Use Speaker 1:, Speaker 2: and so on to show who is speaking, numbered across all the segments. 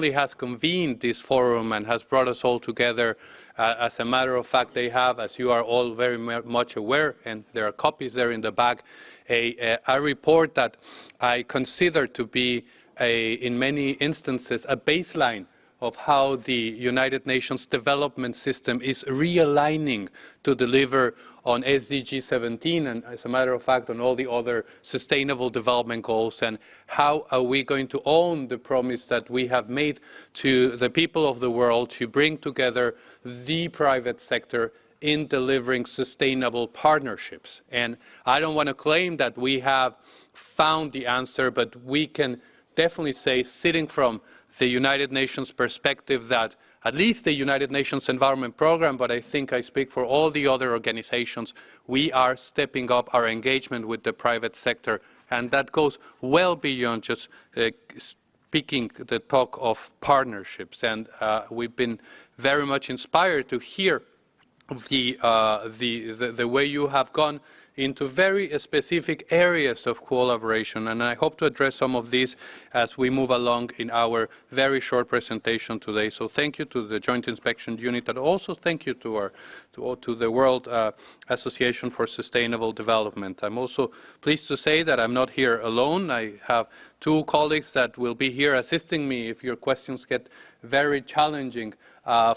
Speaker 1: only has convened this forum and has brought us all together. As a matter of fact, they have, as you are all very much aware, and there are copies there in the back, a report that I consider to be, in many instances, a baseline of how the United Nations development system is realigning to deliver on SDG 17 and, as a matter of fact, on all the other sustainable development goals, and how are we going to own the promise that we have made to the people of the world to bring together the private sector in delivering sustainable partnerships. And I don't want to claim that we have found the answer, but we can definitely say, sitting from the United Nations perspective, that at least the United Nations Environment Programme, but I think I speak for all the other organizations, we are stepping up our engagement with the private sector, and that goes well beyond just speaking the talk of partnerships. And we've been very much inspired to hear the way you have gone into very specific areas of collaboration, and I hope to address some of these as we move along in our very short presentation today. So thank you to the Joint Inspection Unit, and also thank you to the World Association for Sustainable Development. I'm also pleased to say that I'm not here alone. I have two colleagues that will be here assisting me if your questions get very challenging.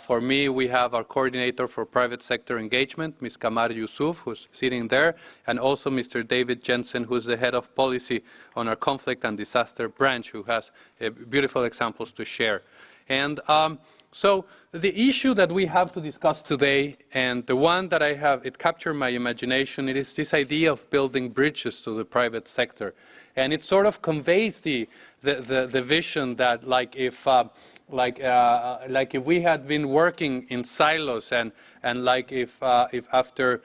Speaker 1: For me, we have our coordinator for private sector engagement, Ms. Kamar Yusuf, who's sitting there, and also Mr. David Jensen, who's the head of policy on our conflict and disaster branch, who has beautiful examples to share. And so the issue that we have to discuss today, and the one that it captured my imagination, it is this idea of building bridges to the private sector. And it sort of conveys the vision that, like if we had been working in silos, and like if after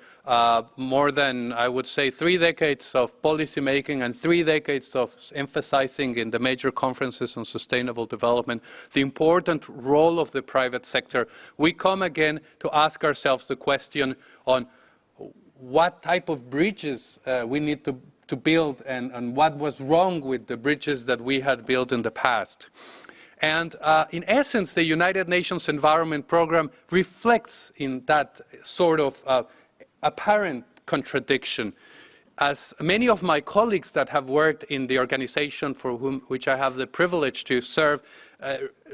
Speaker 1: more than, I would say, 3 decades of policy making and 3 decades of emphasizing in the major conferences on sustainable development the important role of the private sector, we come again to ask ourselves the question on what type of bridges we need to build, and what was wrong with the bridges that we had built in the past. And in essence, the United Nations Environment Programme reflects in that sort of apparent contradiction. As many of my colleagues that have worked in the organization for which I have the privilege to serve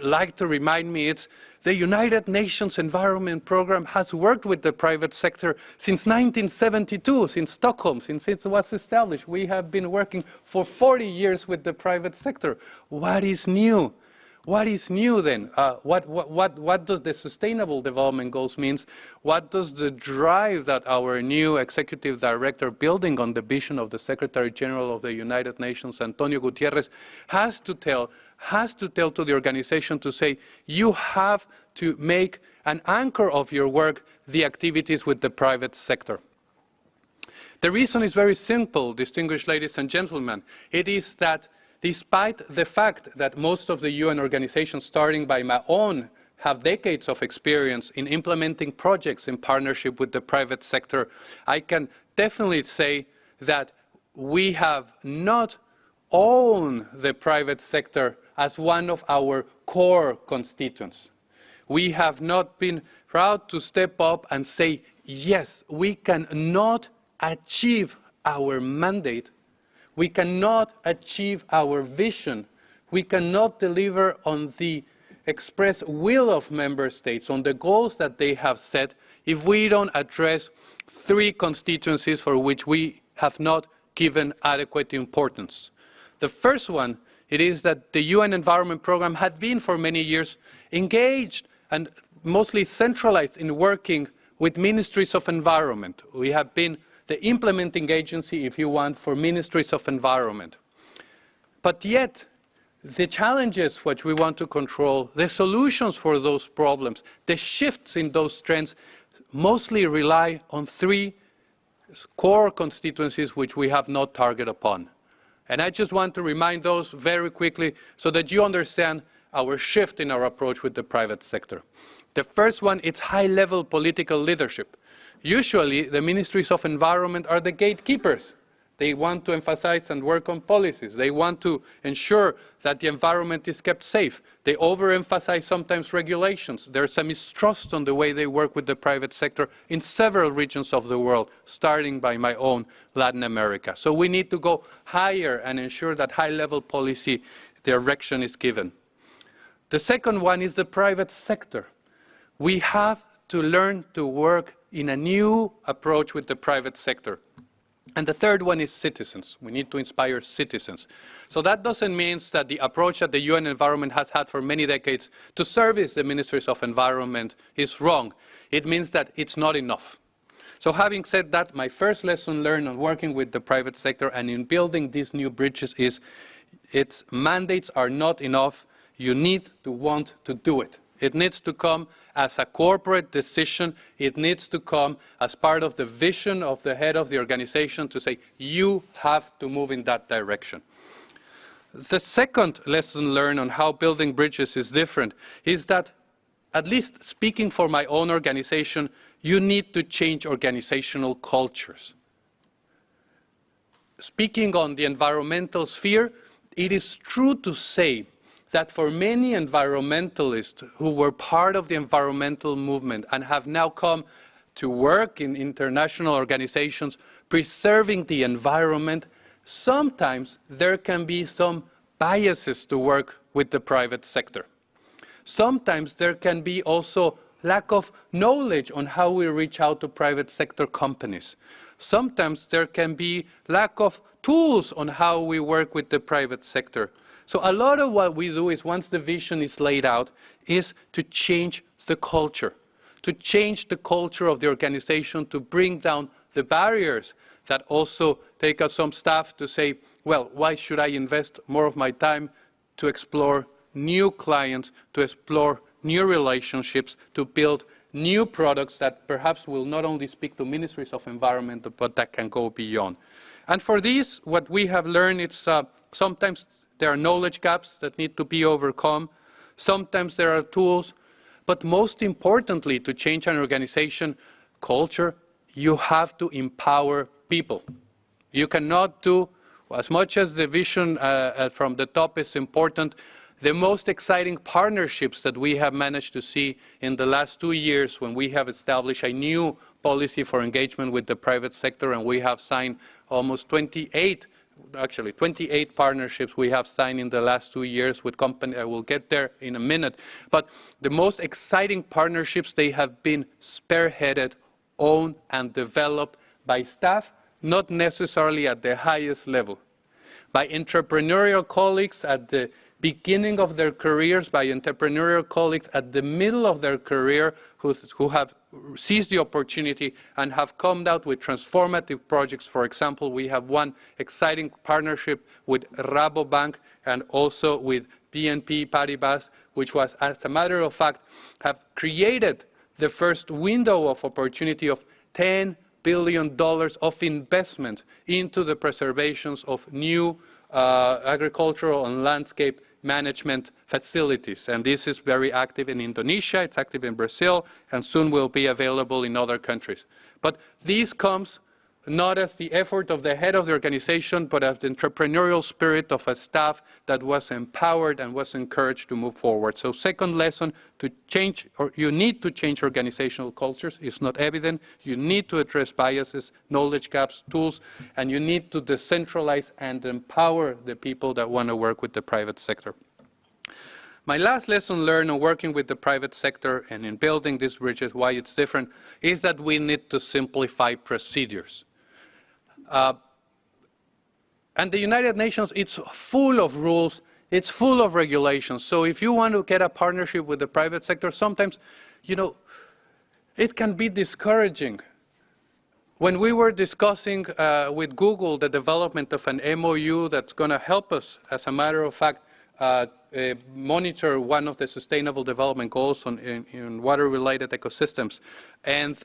Speaker 1: like to remind me, it's the United Nations Environment Programme has worked with the private sector since 1972, since Stockholm, since it was established. We have been working for 40 years with the private sector. What is new? What is new then? What does the Sustainable Development Goals mean? What does the drive that our new executive director, building on the vision of the Secretary General of the United Nations, Antonio Gutierrez, has to tell to the organization to say, you have to make an anchor of your work the activities with the private sector. The reason is very simple, distinguished ladies and gentlemen. It is that despite the fact that most of the UN organizations, starting by my own, have decades of experience in implementing projects in partnership with the private sector, I can definitely say that we have not owned the private sector as one of our core constituents. We have not been proud to step up and say, yes, we cannot achieve our mandate. We cannot achieve our vision. We cannot deliver on the express will of member states, on the goals that they have set, if we don't address 3 constituencies for which we have not given adequate importance. The first one, it is that the UN Environment Programme had been for many years engaged and mostly centralized in working with ministries of environment. We have been the implementing agency, if you want, for ministries of environment. But yet, the challenges which we want to control, the solutions for those problems, the shifts in those trends, mostly rely on 3 core constituencies which we have not targeted upon. And I just want to remind those very quickly so that you understand our shift in our approach with the private sector. The first one, it's high-level political leadership. Usually, the ministries of environment are the gatekeepers. They want to emphasize and work on policies. They want to ensure that the environment is kept safe. They overemphasize sometimes regulations. There's a mistrust on the way they work with the private sector in several regions of the world, starting by my own Latin America. So we need to go higher and ensure that high-level policy direction is given. The second one is the private sector. We have to learn to work in a new approach with the private sector. And the third one is citizens. We need to inspire citizens. So that doesn't mean that the approach that the UN Environment has had for many decades to service the ministries of environment is wrong. It means that it's not enough. So having said that, my first lesson learned on working with the private sector and in building these new bridges is its mandates are not enough. You need to want to do it. It needs to come as a corporate decision. It needs to come as part of the vision of the head of the organization to say, you have to move in that direction. The second lesson learned on how building bridges is different is that, at least speaking for my own organization, you need to change organizational cultures. Speaking on the environmental sphere, it is true to say that for many environmentalists who were part of the environmental movement and have now come to work in international organizations preserving the environment, sometimes there can be some biases to work with the private sector. Sometimes there can be also lack of knowledge on how we reach out to private sector companies. Sometimes there can be lack of tools on how we work with the private sector. So a lot of what we do is, once the vision is laid out, is to change the culture, to change the culture of the organization, to bring down the barriers that also take us some staff to say, well, why should I invest more of my time to explore new clients, to explore new relationships, to build new products that perhaps will not only speak to ministries of environment, but that can go beyond. And for this, what we have learned is sometimes there are knowledge gaps that need to be overcome. Sometimes there are tools. But most importantly, to change an organization culture, you have to empower people. You cannot do, as much as the vision from the top is important, the most exciting partnerships that we have managed to see in the last 2 years, when we have established a new policy for engagement with the private sector, and we have signed almost 28 partnerships we have signed in the last 2 years with companies. I will get there in a minute. But the most exciting partnerships, they have been spearheaded, owned, and developed by staff, not necessarily at the highest level, by entrepreneurial colleagues at the beginning of their careers, by entrepreneurial colleagues at the middle of their career who have seized the opportunity and have come out with transformative projects. For example, we have one exciting partnership with Rabobank and also with BNP Paribas, which was, as a matter of fact, have created the first window of opportunity of $10 billion of investment into the preservations of new agricultural and landscape management facilities. And this is very active in Indonesia, it's active in Brazil, and soon will be available in other countries. But this comes not as the effort of the head of the organization, but as the entrepreneurial spirit of a staff that was empowered and was encouraged to move forward. So second lesson, to change, or you need to change organizational cultures. It's not evident. You need to address biases, knowledge gaps, tools, and you need to decentralize and empower the people that want to work with the private sector. My last lesson learned on working with the private sector and in building these bridges, why it's different, is that we need to simplify procedures. And the United Nations, it's full of rules, it's full of regulations. So if you want to get a partnership with the private sector, sometimes, you know, it can be discouraging. When we were discussing with Google the development of an MOU that's going to help us, as a matter of fact, monitor one of the Sustainable Development Goals in water-related ecosystems. And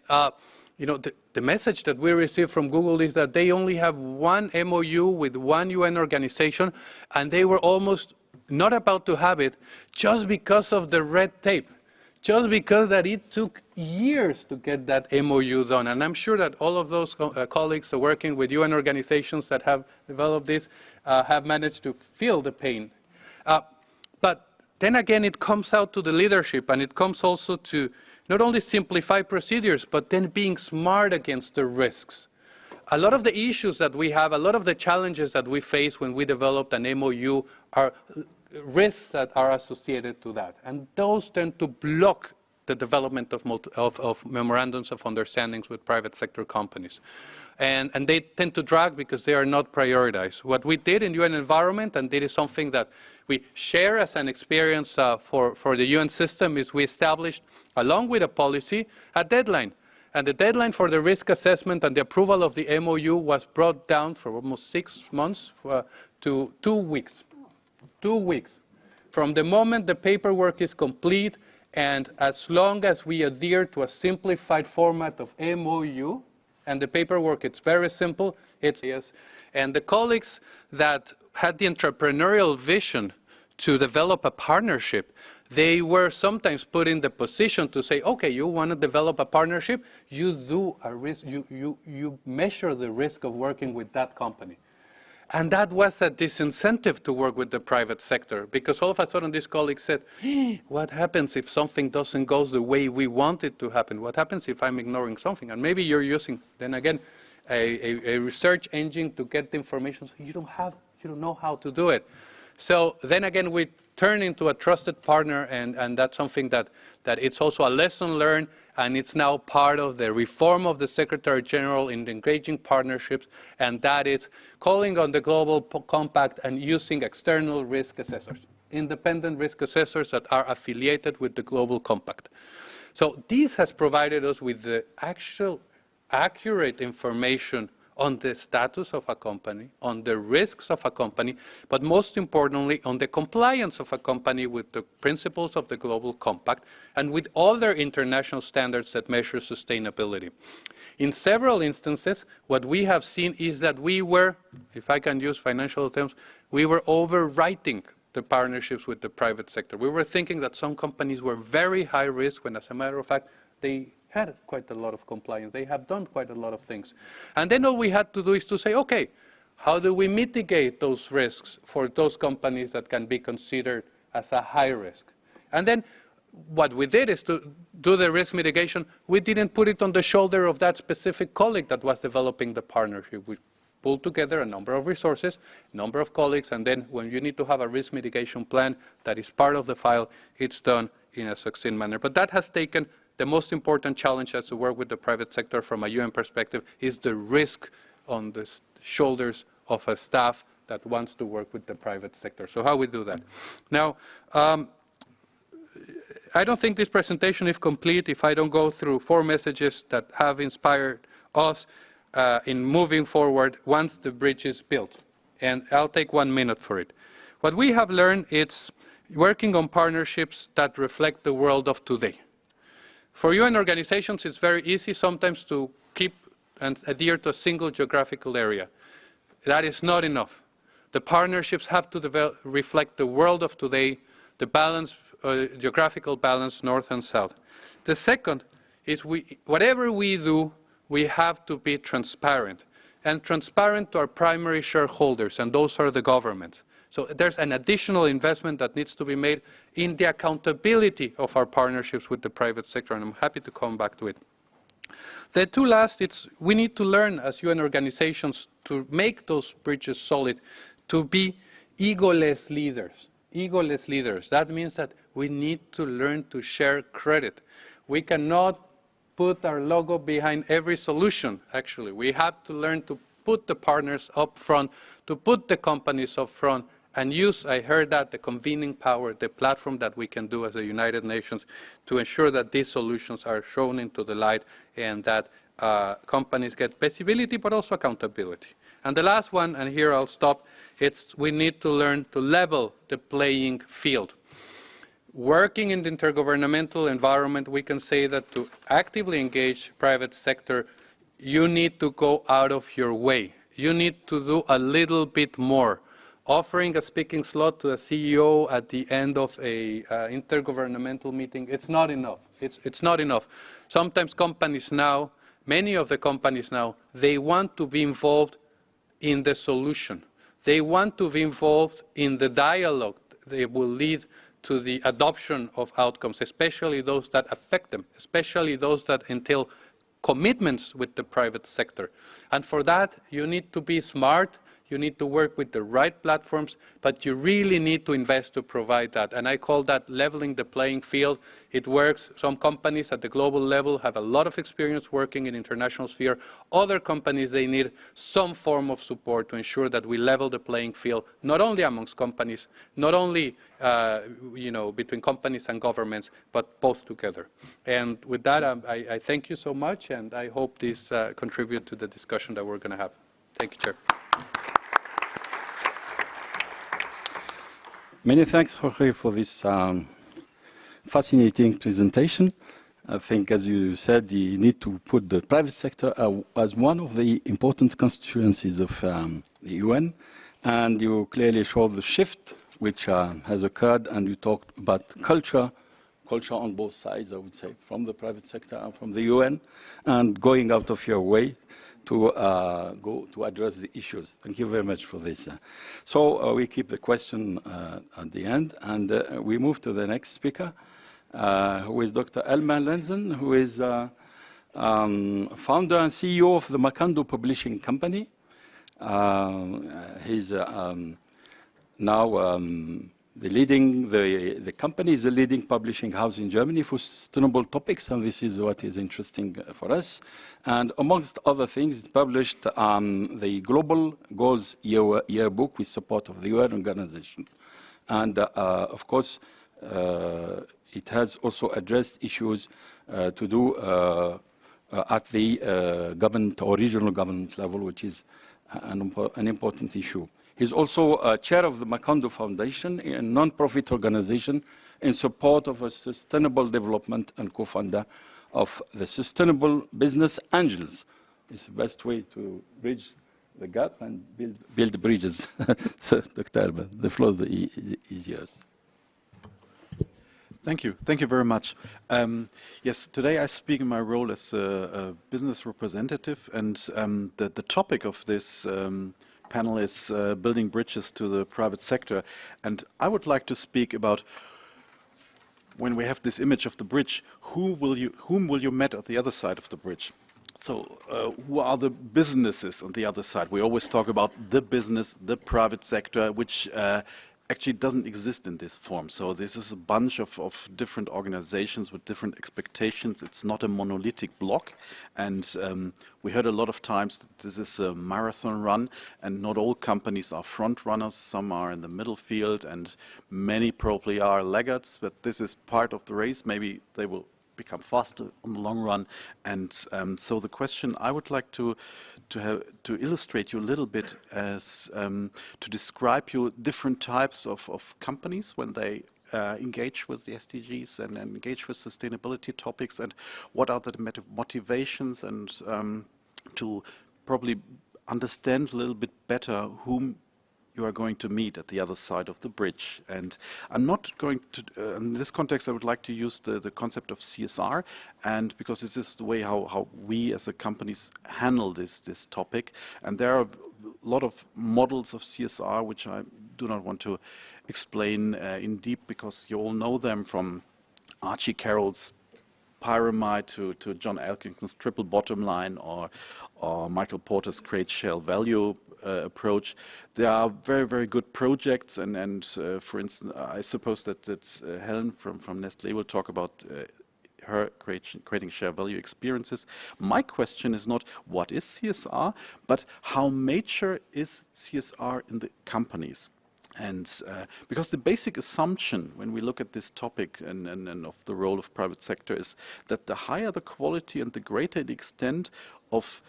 Speaker 1: you know, the message that we received from Google is that they only have one MOU with one UN organization, and they were almost not about to have it just because of the red tape, just because that it took years to get that MOU done. And I'm sure that all of those colleagues working with UN organizations that have developed this have managed to feel the pain. But then again, it comes out to the leadership, and it comes also to not only simplify procedures, but then being smart against the risks. A lot of the issues that we have, a lot of the challenges that we face when we developed an MOU are risks that are associated to that. And those tend to block the development of memorandums of understandings with private sector companies. And they tend to drag because they are not prioritized. What we did in UN Environment, and this is something that we share as an experience for the UN system, is we established, along with a policy, a deadline. And the deadline for the risk assessment and the approval of the MOU was brought down from almost 6 months to 2 weeks. 2 weeks. From the moment the paperwork is complete, and as long as we adhere to a simplified format of MOU, and the paperwork, it's very simple, it's yes. And the colleagues that had the entrepreneurial vision to develop a partnership, they were sometimes put in the position to say, okay, you want to develop a partnership, you do a risk, you measure the risk of working with that company. And that was a disincentive to work with the private sector, because all of a sudden this colleague said, what happens if something doesn't go the way we want it to happen? What happens if I'm ignoring something? And maybe you're using, then again, a research engine to get the information, so you don't know how to do it. So then again, we turn into a trusted partner, and that's something that it's also a lesson learned, and it's now part of the reform of the Secretary General in engaging partnerships, and that is calling on the Global Compact and using external risk assessors, independent risk assessors that are affiliated with the Global Compact. So this has provided us with the actual accurate information on the status of a company, on the risks of a company, but most importantly, on the compliance of a company with the principles of the Global Compact and with other international standards that measure sustainability. In several instances, what we have seen is that we were, if I can use financial terms, we were overwriting the partnerships with the private sector. We were thinking that some companies were very high risk when, as a matter of fact, they had quite a lot of compliance. They have done quite a lot of things. And then all we had to do is to say, okay, how do we mitigate those risks for those companies that can be considered as a high risk? And then what we did is to do the risk mitigation. We didn't put it on the shoulder of that specific colleague that was developing the partnership. We pulled together a number of resources, a number of colleagues, and then when you need to have a risk mitigation plan that is part of the file, it's done in a succinct manner. But that has taken the most important challenge as to work with the private sector from a UN perspective is the risk on the shoulders of a staff that wants to work with the private sector. So how we do that? Now, I don't think this presentation is complete if I don't go through 4 messages that have inspired us in moving forward once the bridge is built. And I'll take 1 minute for it. What we have learned is working on partnerships that reflect the world of today. For UN organizations, it's very easy sometimes to keep and adhere to a single geographical area. That is not enough. The partnerships have to reflect the world of today, the balance, geographical balance, north and south. The second is whatever we do, we have to be transparent, and transparent to our primary shareholders, and those are the governments. So there's an additional investment that needs to be made in the accountability of our partnerships with the private sector, and I'm happy to come back to it. The 2 last, we need to learn as UN organizations to make those bridges solid, to be egoless leaders. Egoless leaders. That means that we need to learn to share credit. We cannot put our logo behind every solution, actually. We have to learn to put the partners up front, to put the companies up front, and use, I heard that, the convening power, the platform that we can do as the United Nations to ensure that these solutions are shown into the light and that companies get visibility but also accountability. And the last one, and here I'll stop, it's we need to learn to level the playing field. Working in the intergovernmental environment, we can say that to actively engage private sector, you need to go out of your way. You need to do a little bit more. Offering a speaking slot to a CEO at the end of a intergovernmental meeting, it's not enough. It's not enough. Sometimes companies now, many of the companies now, they want to be involved in the solution. They want to be involved in the dialogue that will lead to the adoption of outcomes, especially those that affect them, especially those that entail commitments with the private sector. And for that, you need to be smart. You need to work with the right platforms, but you really need to invest to provide that. And I call that leveling the playing field. It works. Some companies at the global level have a lot of experience working in international sphere. Other companies, they need some form of support to ensure that we level the playing field, not only amongst companies, not only between companies and governments, but both together. And with that, I thank you so much, and I hope this contributes to the discussion that we're going to have. Thank you, Chair.
Speaker 2: Many thanks, Jorge, for this fascinating presentation. I think, as you said, you need to put the private sector as one of the important constituencies of the UN, and you clearly showed the shift which has occurred, and you talked about culture on both sides, I would say, from the private sector and from the UN, and going out of your way to go to address the issues. Thank you very much for this. So we keep the question at the end, and we move to the next speaker, who is Dr. Elmer Lenzen, who is founder and CEO of the Macondo Publishing Company. He's now the company is the leading publishing house in Germany for sustainable topics, and this is what is interesting for us. And amongst other things, it published the Global Goals Yearbook with support of the UN organization. And of course, it has also addressed issues to do at the government or regional government level, which is an important issue. He's also chair of the Macondo Foundation, a non-profit organization in support of a sustainable development, and co-founder of the Sustainable Business Angels. It's the best way to bridge the gap and build bridges. So, Dr. Elmer, the floor is yours.
Speaker 3: Thank you. Thank you very much. Yes, today I speak in my role as a business representative, and the topic of this panel is building bridges to the private sector. And I would like to speak about, when we have this image of the bridge, whom will you meet at the other side of the bridge? So who are the businesses on the other side? We always talk about the business, the private sector, which actually doesn't exist in this form. So this is a bunch of different organizations with different expectations. It's not a monolithic block. And we heard a lot of times that this is a marathon run, and not all companies are front runners. Some are in the middle field, and many probably are laggards, but this is part of the race. Maybe they will become faster on the long run. And so the question I would like to illustrate you a little bit as to describe you different types of companies when they engage with the SDGs and engage with sustainability topics, and what are the motivations, and to probably understand a little bit better whom you are going to meet at the other side of the bridge. And I'm not going to, in this context, I would like to use the concept of CSR, and because this is the way how we as a companies handle this topic. And there are a lot of models of CSR, which I do not want to explain in deep, because you all know them, from Archie Carroll's Pyramid to John Elkington's triple bottom line, or Michael Porter's Create Share Value approach. There are very, very good projects, and for instance, I suppose that Helen from Nestlé will talk about her creating share value experiences. My question is not what is CSR, but how mature is CSR in the companies? And because the basic assumption when we look at this topic and of the role of private sector is that the higher the quality and the greater the extent of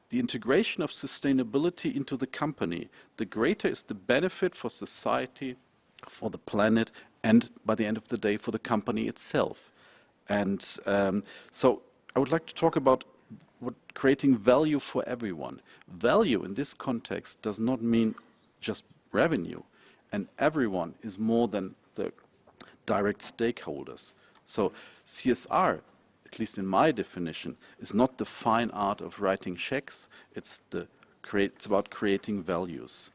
Speaker 3: the integration of sustainability into the company, the greater is the benefit for society, for the planet, and by the end of the day, for the company itself. And so I would like to talk about creating value for everyone. Value in this context does not mean just revenue, and everyone is more than the direct stakeholders. So CSR, at least in my definition, is not the fine art of writing checks, it's about creating values.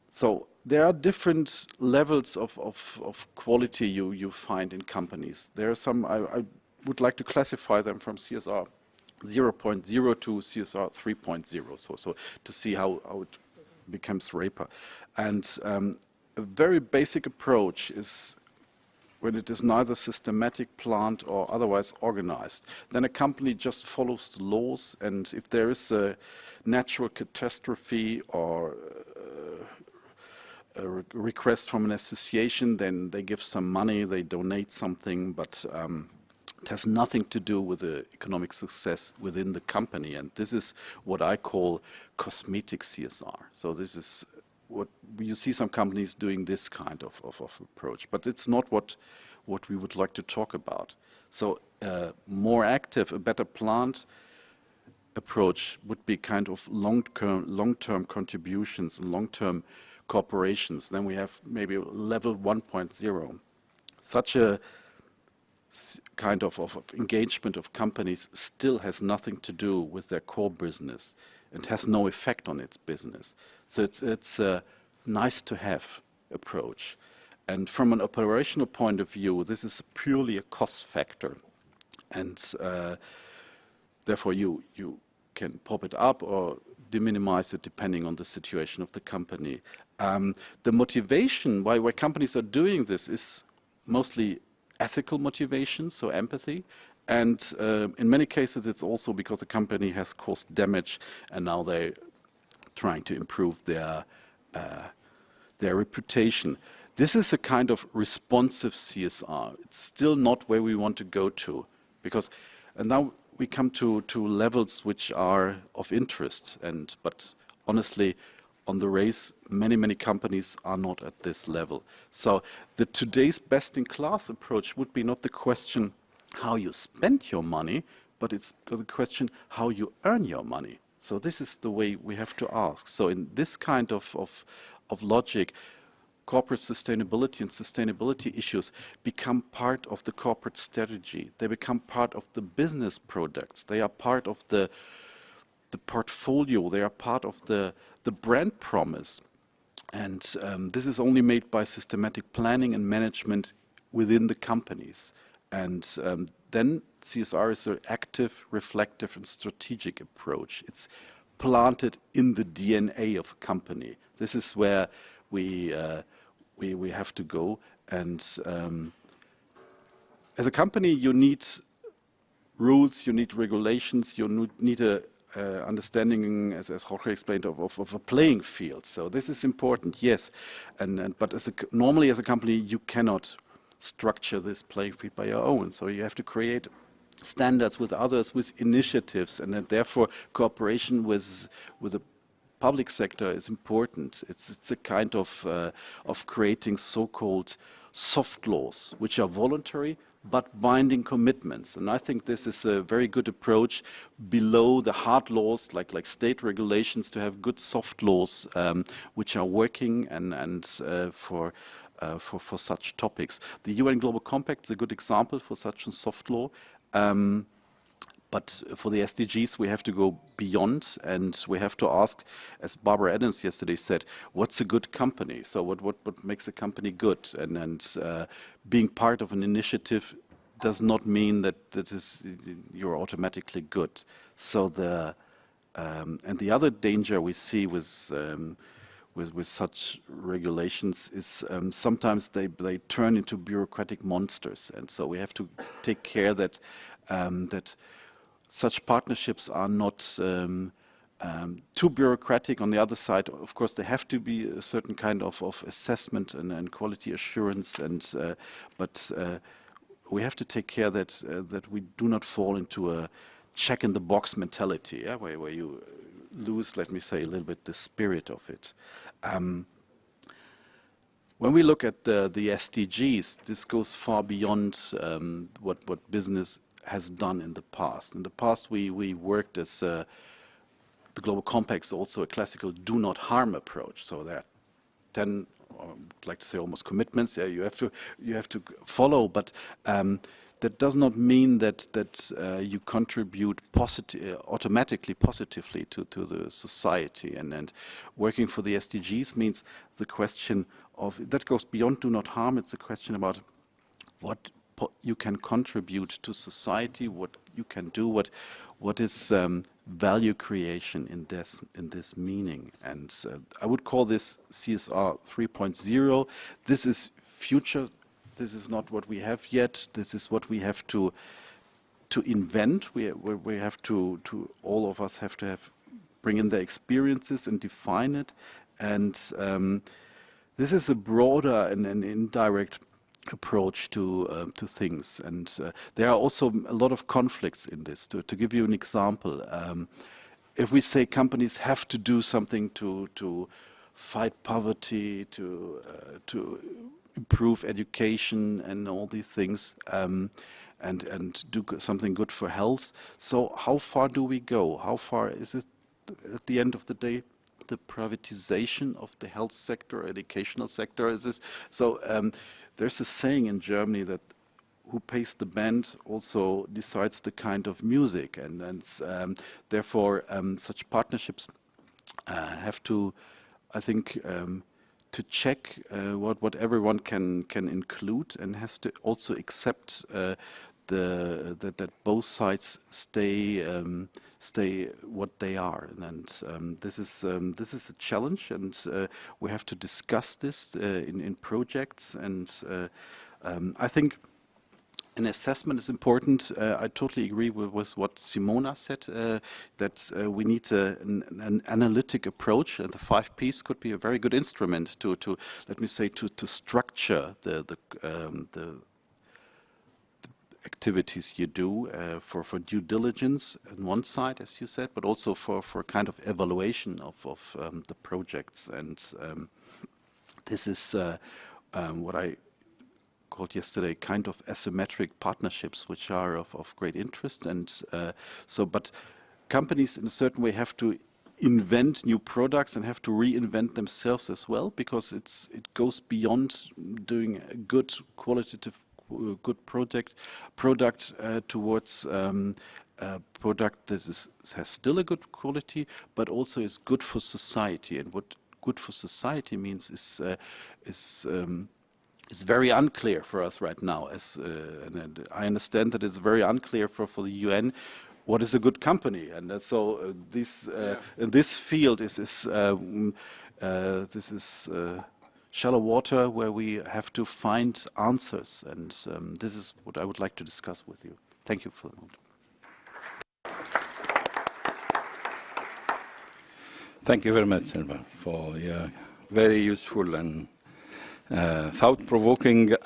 Speaker 3: So there are different levels of quality you find in companies. There are some, I would like to classify them from CSR 0.0 to CSR 3.0, so to see how it becomes RAPER. And a very basic approach is when it is neither systematic, planned, or otherwise organized. Then a company just follows the laws, and if there is a natural catastrophe or a request from an association, then they give some money, they donate something, but it has nothing to do with the economic success within the company. And this is what I call cosmetic CSR. So this is what you see some companies doing, this kind of approach, but it's not what we would like to talk about. So more active, a better planned approach would be kind of long-term contributions and long-term corporations. Then we have maybe level 1.0. Such a kind of engagement of companies still has nothing to do with their core business and has no effect on its business. So it's a nice to have approach. And from an operational point of view, this is purely a cost factor. And therefore you can pop it up or minimize it depending on the situation of the company. The motivation why companies are doing this is mostly ethical motivation, so empathy. And in many cases, it's also because the company has caused damage and now they're trying to improve their reputation. This is a kind of responsive CSR. It's still not where we want to go to, because and now we come to levels which are of interest. But honestly, on the race, many companies are not at this level. So today's best-in-class approach would be not the question how you spend your money, but it's the question how you earn your money. So this is the way we have to ask. So in this kind of logic, corporate sustainability and sustainability issues become part of the corporate strategy. They become part of the business products. They are part of the portfolio. They are part of the brand promise. And this is only made by systematic planning and management within the companies. And then CSR is an active, reflective, and strategic approach. It's planted in the DNA of a company. This is where we have to go. And as a company, you need rules, you need regulations, you need a understanding, as Jorge explained, of a playing field. So this is important, yes. But normally as a company, you cannot structure this playing field by your own. So you have to create standards with others, with initiatives, and then therefore cooperation with the public sector is important. It's a kind of creating so-called soft laws, which are voluntary but binding commitments. And I think this is a very good approach below the hard laws, like state regulations, to have good soft laws which are working and for such topics. The UN Global Compact is a good example for such a soft law. But for the SDGs, we have to go beyond, and we have to ask, as Barbara Adams yesterday said, what's a good company? So what makes a company good? And being part of an initiative does not mean that you're automatically good. So and the other danger we see with such regulations is sometimes they turn into bureaucratic monsters, and so we have to take care that such partnerships are not too bureaucratic. On the other side, of course, there have to be a certain kind of assessment and quality assurance, but we have to take care that we do not fall into a check-in-the-box mentality, yeah, where you lose, let me say, a little bit the spirit of it. When we look at the SDGs, this goes far beyond what business has done in the past. In the past, we worked as the Global Compact is also a classical do not harm approach. So there are 10, or I'd like to say almost commitments. Yeah, you have to follow, but that does not mean that you contribute automatically positively to the society. And working for the SDGs means the question of that goes beyond do not harm. It's a question about what you can contribute to society, what you can do, what is value creation in this meaning. And I would call this CSR 3.0. This is future. This is not what we have yet. This is what we have to invent. We have to all of us have to bring in their experiences and define it. And this is a broader and an indirect approach to things. And there are also a lot of conflicts in this. To give you an example, if we say companies have to do something to fight poverty, to improve education and all these things, and do something good for health. So how far do we go? How far is it at the end of the day? The privatization of the health sector, educational sector, is this? So there's a saying in Germany that who pays the band also decides the kind of music, and therefore such partnerships have to, I think, to check what everyone can include, and has to also accept that both sides stay what they are. And this is a challenge, and we have to discuss this in projects. And I think an assessment is important. I totally agree with what Simona said, that we need an analytic approach, and the 5 Ps could be a very good instrument to let me say, to structure the activities you do for due diligence on one side, as you said, but also for kind of evaluation of the projects. And this is what I called yesterday kind of asymmetric partnerships, which are of great interest. And but companies in a certain way have to invent new products and have to reinvent themselves as well, because it goes beyond doing a good qualitative good product towards a product that has still a good quality, but also is good for society. And what good for society means is very unclear for us right now. And I understand that it's very unclear for the UN what is a good company. And so in this field this is shallow water where we have to find answers. And this is what I would like to discuss with you. Thank you for the moment.
Speaker 2: Thank you very much, Elmer, for your very useful and thought-provoking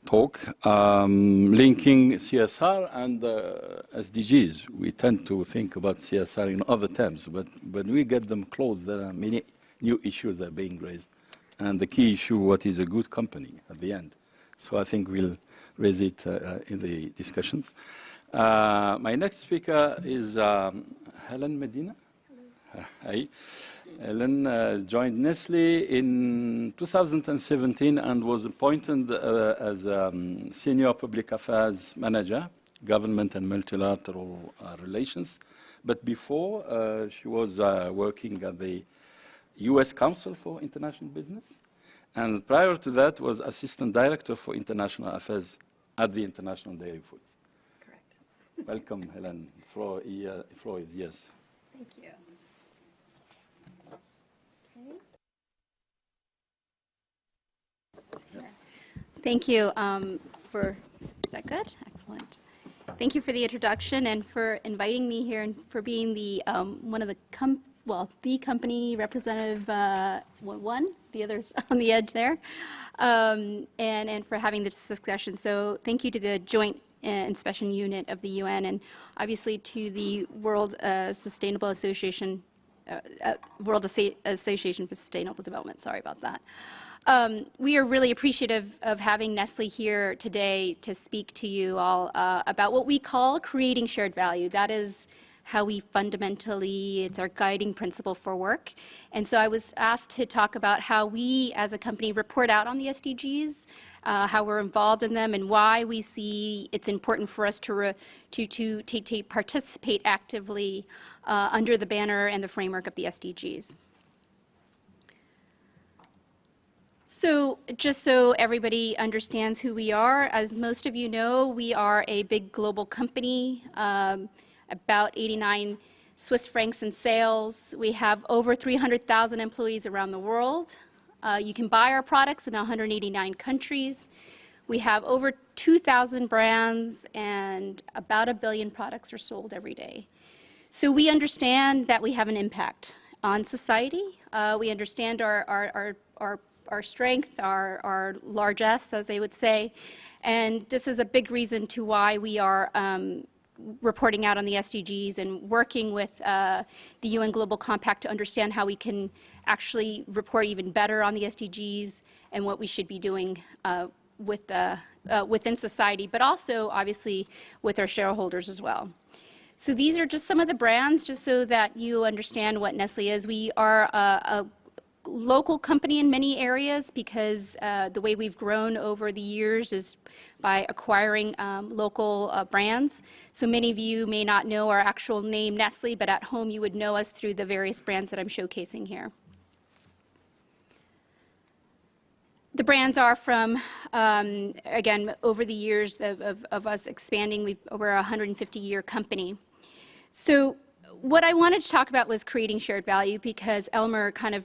Speaker 2: talk, linking CSR and SDGs. We tend to think about CSR in other terms, but when we get them close, there are many new issues that are being raised. And the key issue, what is a good company at the end? So I think we'll raise it in the discussions. My next speaker is Helen Medina. Hi. Helen joined Nestlé in 2017 and was appointed as Senior Public Affairs Manager, Government and Multilateral Relations. But before, she was working at the US Council for International Business. And prior to that was Assistant Director for International Affairs at the International Dairy Foods.
Speaker 4: Correct.
Speaker 2: Welcome, Helen. The floor is yours.
Speaker 4: Thank you. Thank you is that good? Excellent. Thank you for the introduction and for inviting me here and for being the one of the the company representative, one, the others on the edge there, and for having this discussion. So thank you to the Joint Inspection Unit of the UN, and obviously to the World Sustainable Association, World Association for Sustainable Development. Sorry about that. We are really appreciative of having Nestle here today to speak to you all about what we call creating shared value. That is how we fundamentally, it's our guiding principle for work. And so I was asked to talk about how we as a company report out on the SDGs, how we're involved in them, and why we see it's important for us to participate actively under the banner and the framework of the SDGs. So just so everybody understands who we are, as most of you know, we are a big global company, about 89 Swiss francs in sales. We have over 300,000 employees around the world. You can buy our products in 189 countries. We have over 2,000 brands, and about 1 billion products are sold every day. So we understand that we have an impact on society. We understand our strength, our largesse, as they would say, and this is a big reason to why we are reporting out on the SDGs and working with the UN Global Compact to understand how we can actually report even better on the SDGs and what we should be doing within society, but also obviously with our shareholders as well. So these are just some of the brands, just so that you understand what Nestle is. We are a local company in many areas because the way we've grown over the years is by acquiring local brands. So many of you may not know our actual name, Nestle, but at home you would know us through the various brands that I'm showcasing here. The brands are from, again, over the years of us expanding, we're a 150-year company. So what I wanted to talk about was creating shared value, because Elmer kind of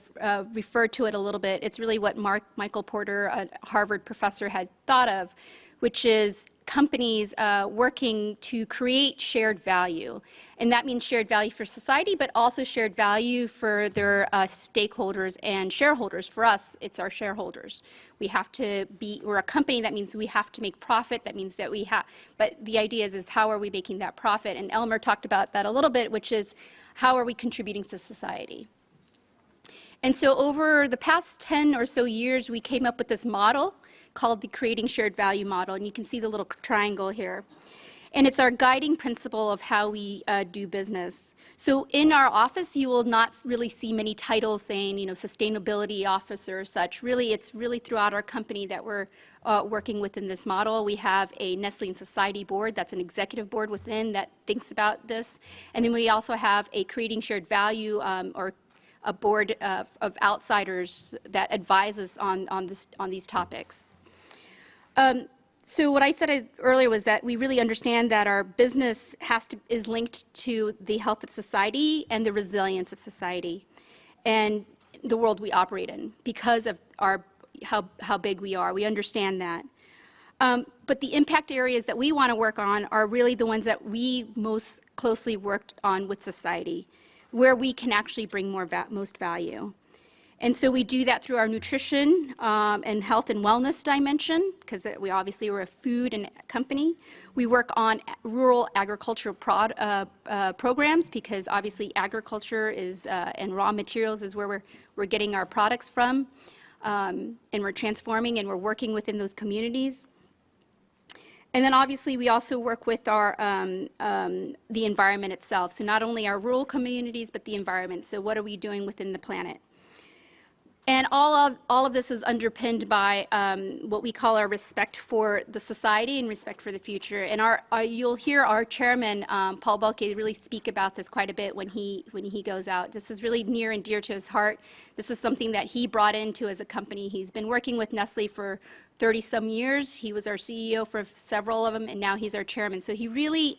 Speaker 4: referred to it a little bit. It's really what Michael Porter, a Harvard professor, had thought of, which is companies working to create shared value. And that means shared value for society, but also shared value for their stakeholders and shareholders. For us, it's our shareholders. We have to be, we're a company, that means we have to make profit, that means that we have, but the idea is how are we making that profit? And Elmer talked about that a little bit, which is how are we contributing to society? And so over the past 10 or so years, we came up with this model called the Creating Shared Value model, and you can see the little triangle here. And it's our guiding principle of how we do business. So in our office, you will not really see many titles saying, you know, sustainability officer or such. Really, it's really throughout our company that we're working within this model. We have a Nestle in Society board, that's an executive board within that thinks about this. And then we also have a Creating Shared Value or a board of outsiders that advise us on these topics. So what I said earlier was that we really understand that our business is linked to the health of society and the resilience of society and the world we operate in because of how big we are. We understand that. But the impact areas that we want to work on are really the ones that we most closely worked on with society, where we can actually bring most value. And so we do that through our nutrition and health and wellness dimension, because we obviously we're a food and company. We work on rural agricultural programs, because obviously agriculture is and raw materials is where we're getting our products from, and we're transforming and we're working within those communities. And then obviously we also work with our the environment itself. So not only our rural communities, but the environment. So what are we doing within the planet? And all of this is underpinned by what we call our respect for the society and respect for the future. And you'll hear our chairman, Paul Bulke, really speak about this quite a bit when he goes out. This is really near and dear to his heart. This is something that he brought into as a company. He's been working with Nestle for 30-some years. He was our CEO for several of them, and now he's our chairman. So he really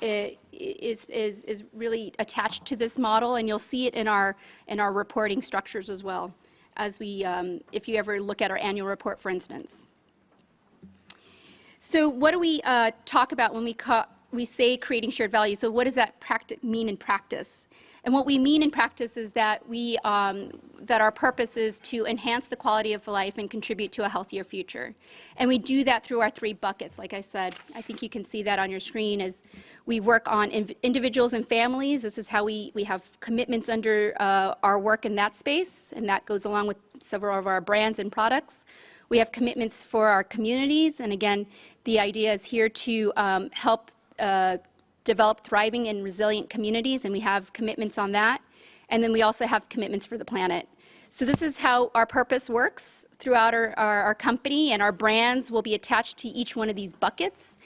Speaker 4: is really attached to this model, and you'll see it in our reporting structures as well, as we, if you ever look at our annual report, for instance. So what do we talk about when we say creating shared value? So what does that mean in practice? And what we mean in practice is that that our purpose is to enhance the quality of life and contribute to a healthier future. And we do that through our 3 buckets, like I said. I think you can see that on your screen. As we work on individuals and families. This is how we have commitments under our work in that space, and that goes along with several of our brands and products. We have commitments for our communities, and again, the idea is here to help develop thriving and resilient communities, and we have commitments on that. And then we also have commitments for the planet. So this is how our purpose works throughout our company, and our brands will be attached to each one of these buckets.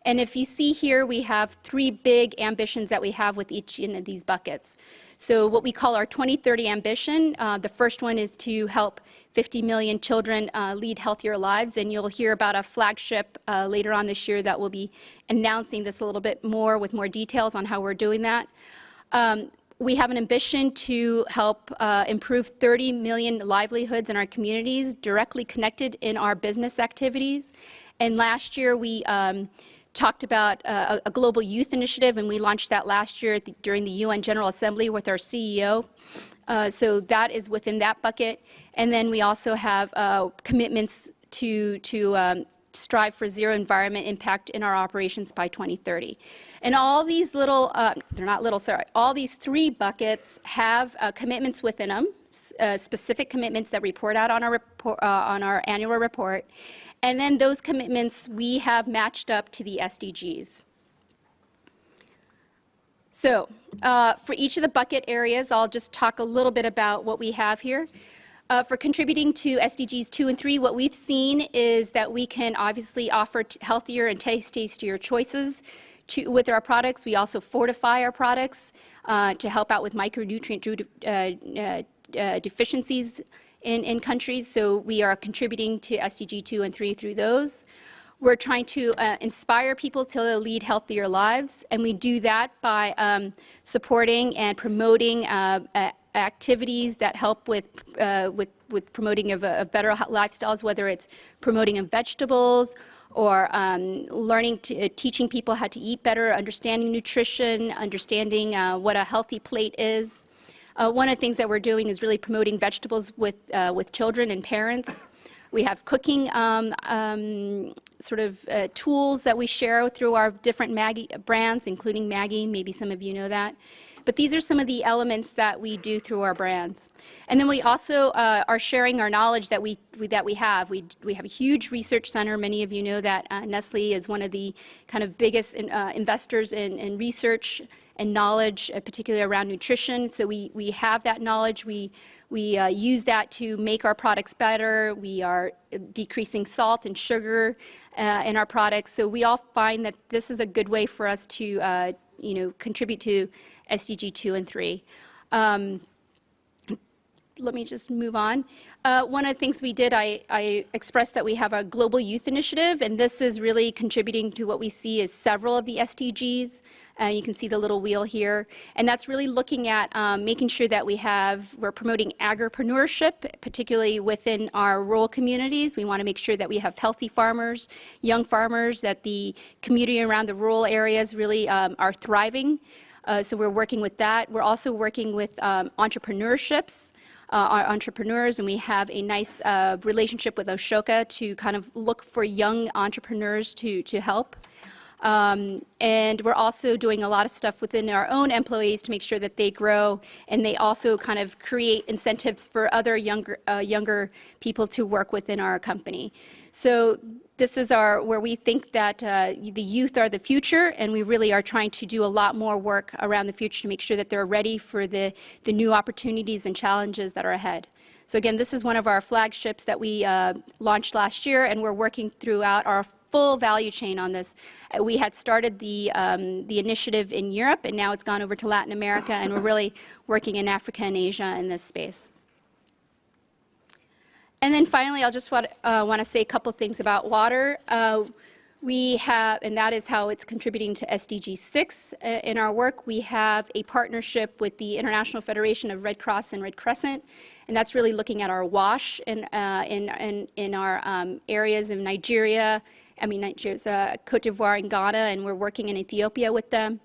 Speaker 4: And if you see here, we have 3 big ambitions that we have with each one of these buckets. So what we call our 2030 ambition, the first one is to help 50 million children lead healthier lives, and you'll hear about a flagship later on this year that will be announcing this a little bit more with more details on how we're doing that. We have an ambition to help improve 30 million livelihoods in our communities directly connected in our business activities. And last year we talked about a global youth initiative, and we launched that last year during the UN General Assembly with our CEO. So that is within that bucket. And then we also have commitments to strive for zero environment impact in our operations by 2030. And all these little, they're not little, sorry, all these 3 buckets have commitments within them, specific commitments that report out on our annual report. And then those commitments we have matched up to the SDGs. So for each of the bucket areas, I'll just talk a little bit about what we have here. For contributing to SDGs 2 and 3, what we've seen is that we can obviously offer healthier and tastier choices with our products. We also fortify our products to help out with micronutrient deficiencies in countries. So we are contributing to SDG 2 and 3 through those. We're trying to inspire people to lead healthier lives, and we do that by supporting and promoting activities that help with promoting of better lifestyles, whether it's promoting of vegetables or teaching people how to eat better, understanding nutrition, understanding what a healthy plate is. One of the things that we're doing is really promoting vegetables with children and parents. We have cooking tools that we share through our different Maggie brands, including Maggie. Maybe some of you know that. But these are some of the elements that we do through our brands. And then we also are sharing our knowledge that we have. We have a huge research center. Many of you know that Nestle is one of the kind of biggest investors in research and knowledge, particularly around nutrition. So we have that knowledge. We use that to make our products better. We are decreasing salt and sugar in our products. So we all find that this is a good way for us to contribute to SDG 2 and 3. Let me just move on. One of the things we did, I expressed that we have a global youth initiative, and this is really contributing to what we see as several of the SDGs. You can see the little wheel here, and that's really looking at making sure that we're promoting agripreneurship, particularly within our rural communities. We want to make sure that we have healthy farmers, young farmers, that the community around the rural areas really are thriving. So we're working with that. We're also working with entrepreneurships. Our entrepreneurs, and we have a nice relationship with Ashoka to kind of look for young entrepreneurs to help. And we're also doing a lot of stuff within our own employees to make sure that they grow, and they also kind of create incentives for other younger people to work within our company. So this is where we think that the youth are the future, and we really are trying to do a lot more work around the future to make sure that they're ready for the new opportunities and challenges that are ahead. So again, this is one of our flagships that we launched last year, and we're working throughout our full value chain on this. We had started the initiative in Europe, and now it's gone over to Latin America, and we're really working in Africa and Asia in this space. And then finally, I'll just want to say a couple things about water. We have, and that is how it's contributing to SDG 6 in our work. We have a partnership with the International Federation of Red Cross and Red Crescent, and that's really looking at our WASH in our areas of Nigeria, Cote d'Ivoire and Ghana, and we're working in Ethiopia with them.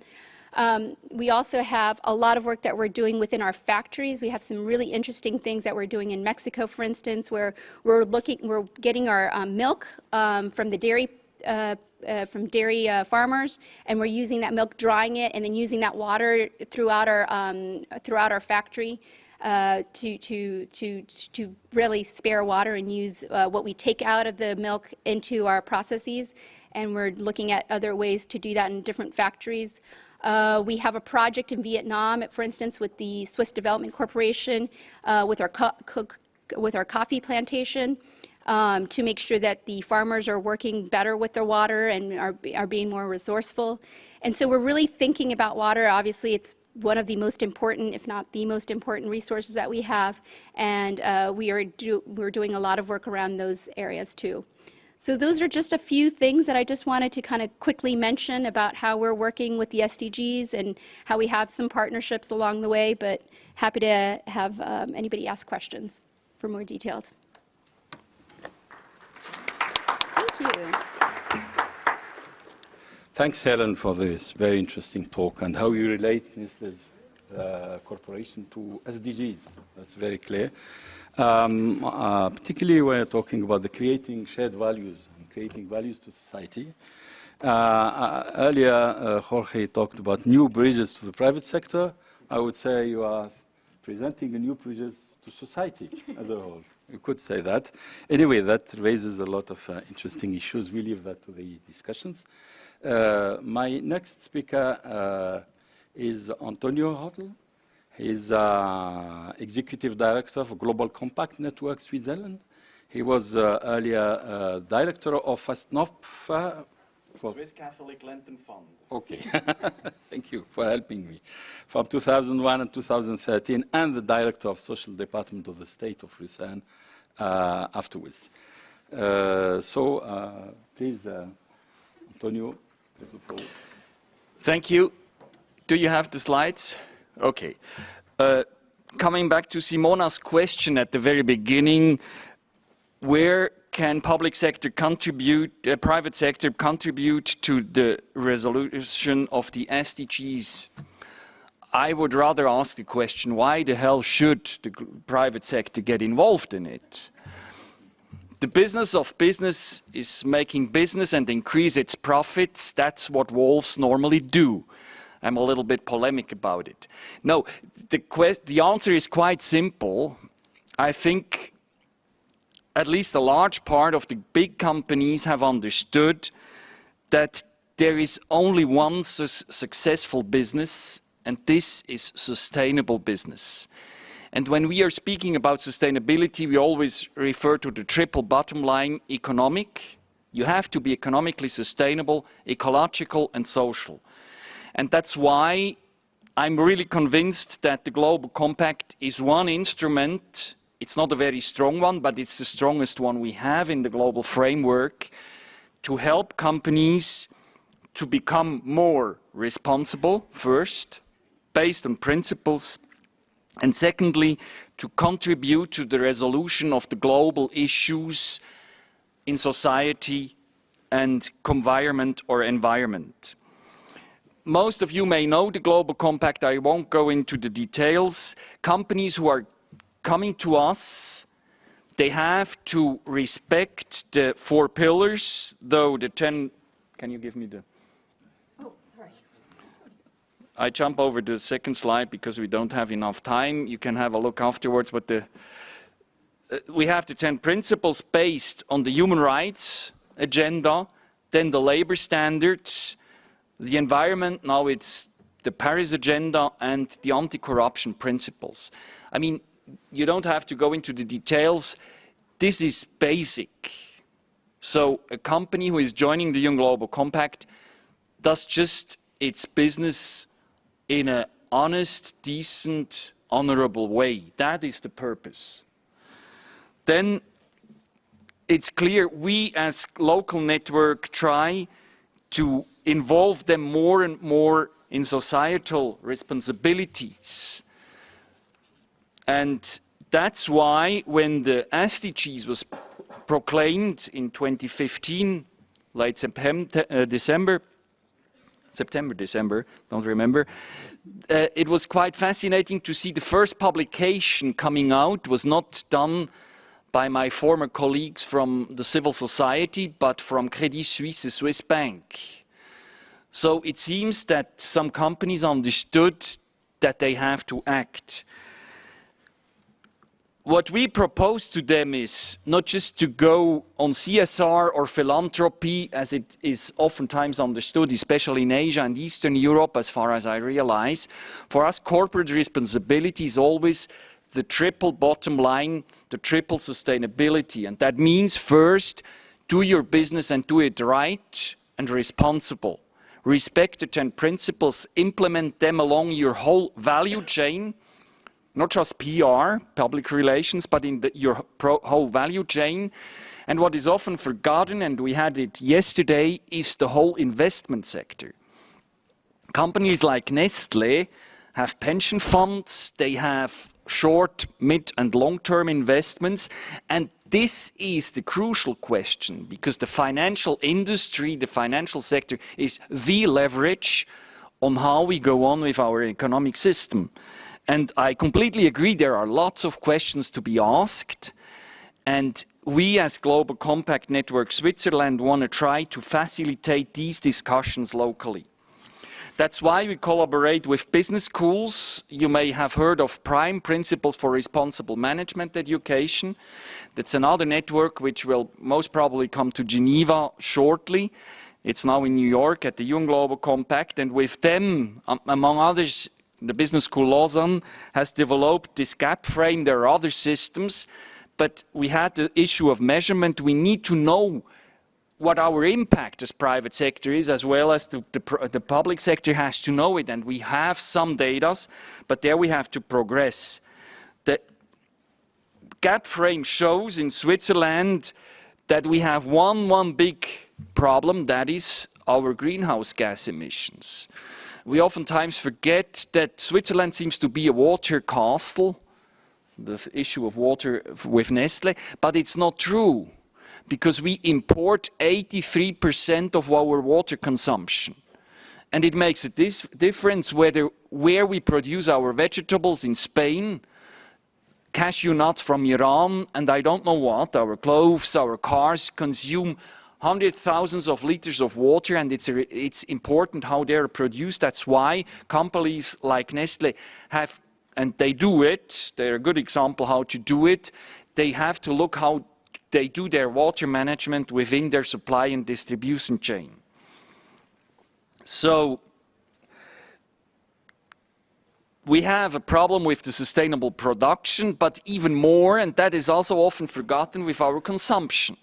Speaker 4: We also have a lot of work that we're doing within our factories. We have some really interesting things that we're doing in Mexico, for instance, where we're getting our milk from the dairy farmers, and we're using that milk, drying it, and then using that water throughout our factory to really spare water and use what we take out of the milk into our processes. And we're looking at other ways to do that in different factories. We have a project in Vietnam, for instance, with the Swiss Development Corporation, with our coffee plantation, to make sure that the farmers are working better with their water and are being more resourceful. And so we're really thinking about water. Obviously, it's one of the most important, if not the most important resources that we have. And we're doing a lot of work around those areas too. So those are just a few things that I just wanted to kind of quickly mention about how we're working with the SDGs and how we have some partnerships along the way, but happy to have anybody ask questions for more details. Thank you.
Speaker 2: Thanks, Helen, for this very interesting talk and how you relate Nestlé's corporation to SDGs. That's very clear. Particularly when you're talking about the creating shared values and creating values to society. Earlier, Jorge talked about new bridges to the private sector. I would say you are presenting a new bridges to society as a whole. You could say that. Anyway, that raises a lot of interesting issues. We leave that to the discussions. My next speaker is Antonio Hautle. He's Executive Director of Global Compact Network Switzerland. He was earlier Director of FASTNOF.
Speaker 5: Swiss Catholic Lenten Fund.
Speaker 2: Okay, thank you for helping me. From 2001 and 2013, and the Director of Social Department of the State of Lucerne afterwards. Please, Antonio, take the floor.
Speaker 5: Thank you. Do you have the slides? Okay. Coming back to Simona's question at the very beginning, where can public sector contribute, private sector contribute to the resolution of the SDGs? I would rather ask the question, why the hell should the private sector get involved in it? The business of business is making business and increase its profits. That's what wolves normally do. I'm a little bit polemic about it. No, the answer is quite simple. I think at least a large part of the big companies have understood that there is only one successful business, and this is sustainable business. And when we are speaking about sustainability, we always refer to the triple bottom line: economic. You have to be economically sustainable, ecological, and social. And that's why I'm really convinced that the Global Compact is one instrument. It's not a very strong one, but it's the strongest one we have in the global framework to help companies to become more responsible, first, based on principles, and secondly, to contribute to the resolution of the global issues in society and environment. Most of you may know the Global Compact. I won't go into the details. Companies who are coming to us, they have to respect the 4 pillars, though the 10... Can you give me the...
Speaker 4: Oh, sorry.
Speaker 5: I jump over the second slide because we don't have enough time. You can have a look afterwards, but we have the 10 principles based on the human rights agenda, then the labor standards, the environment, now it's the Paris agenda, and the anti-corruption principles. I mean, you don't have to go into the details. This is basic. So a company who is joining the Young Global Compact does just its business in an honest, decent, honorable way. That is the purpose. Then it's clear we as local network try to involve them more and more in societal responsibilities. And that's why when the SDGs was proclaimed in 2015, late December, don't remember, it was quite fascinating to see the first publication coming out. It was not done by my former colleagues from the civil society, but from Credit Suisse, a Swiss bank. So it seems that some companies understood that they have to act. what we propose to them is not just to go on CSR or philanthropy, as it is oftentimes understood, especially in Asia and Eastern Europe, as far as I realize. For us, corporate responsibility is always the triple bottom line, the triple sustainability. And that means first, do your business and do it right and responsible. Respect the 10 principles, implement them along your whole value chain, not just PR, public relations, but in your whole value chain. And what is often forgotten, and we had it yesterday, is the whole investment sector. Companies like Nestlé have pension funds, they have short, mid and long-term investments, and this is the crucial question, because the financial industry, the financial sector, is the leverage on how we go on with our economic system. And I completely agree, there are lots of questions to be asked, and we as Global Compact Network Switzerland want to try to facilitate these discussions locally. That's why we collaborate with business schools. You may have heard of PRIME, Principles for Responsible Management Education. That's another network which will most probably come to Geneva shortly. It's now in New York at the Young Global Compact, and with them, among others, the business school Lausanne has developed this gap frame. There are other systems, but we had the issue of measurement. We need to know what our impact as private sector is, as well as the public sector has to know it. And we have some data, but there we have to progress. The gap frame shows in Switzerland that we have one big problem, that is our greenhouse gas emissions. We oftentimes forget that Switzerland seems to be a water castle, the issue of water with Nestle, but it's not true, because we import 83% of our water consumption. And it makes a difference where we produce our vegetables in Spain, cashew nuts from Iran, and I don't know what, our clothes, our cars consume hundreds of thousands of liters of water, and it's important how they're produced. That's why companies like Nestle have, and they do it, they're a good example how to do it, they have to look how they do their water management within their supply and distribution chain. So we have a problem with the sustainable production, but even more, and that is also often forgotten, with our consumption.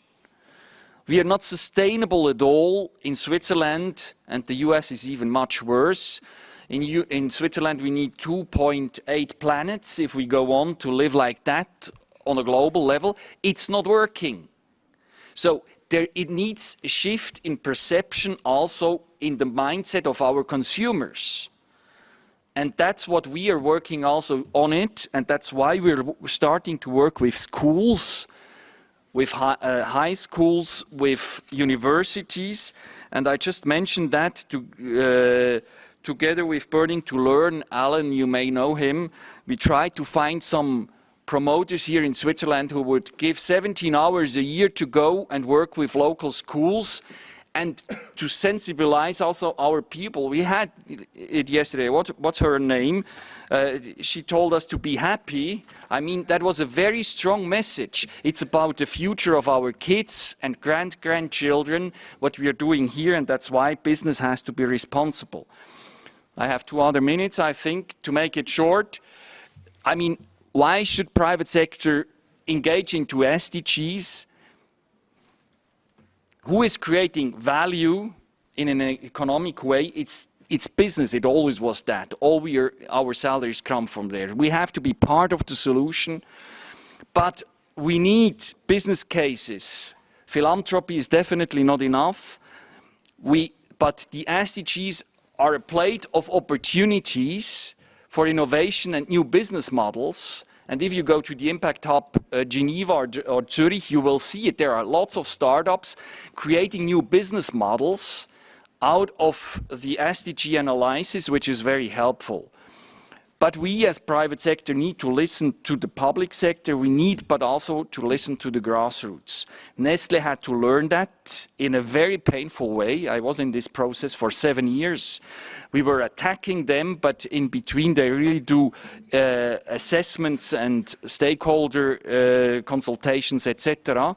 Speaker 5: We are not sustainable at all in Switzerland, and the US is even much worse. In Switzerland, we need 2.8 planets if we go on to live like that on a global level. It's not working. So it needs a shift in perception also in the mindset of our consumers. And that's what we are working also on it, and that's why we're starting to work with schools, with high schools, with universities, and I just mentioned that together with Burning to Learn. Alan, you may know him. We tried to find some promoters here in Switzerland who would give 17 hours a year to go and work with local schools and to sensibilize also our people. We had it yesterday. What's her name? She told us to be happy. I mean, that was a very strong message. It's about the future of our kids and grandchildren, what we are doing here, and that's why business has to be responsible. I have 2 other minutes, I think, to make it short. I mean, why should private sector engage into SDGs? Who is creating value in an economic way? It's business. It always was that. Our salaries come from there. We have to be part of the solution, but we need business cases. Philanthropy is definitely not enough. But the SDGs are a plate of opportunities for innovation and new business models. And if you go to the Impact Hub Geneva or Zurich, you will see it. There are lots of startups creating new business models out of the SDG analysis, which is very helpful. But we as private sector need to listen to the public sector. We need, but also to listen to the grassroots. Nestlé had to learn that in a very painful way. I was in this process for 7 years. We were attacking them, but in between they really do assessments and stakeholder consultations, etc.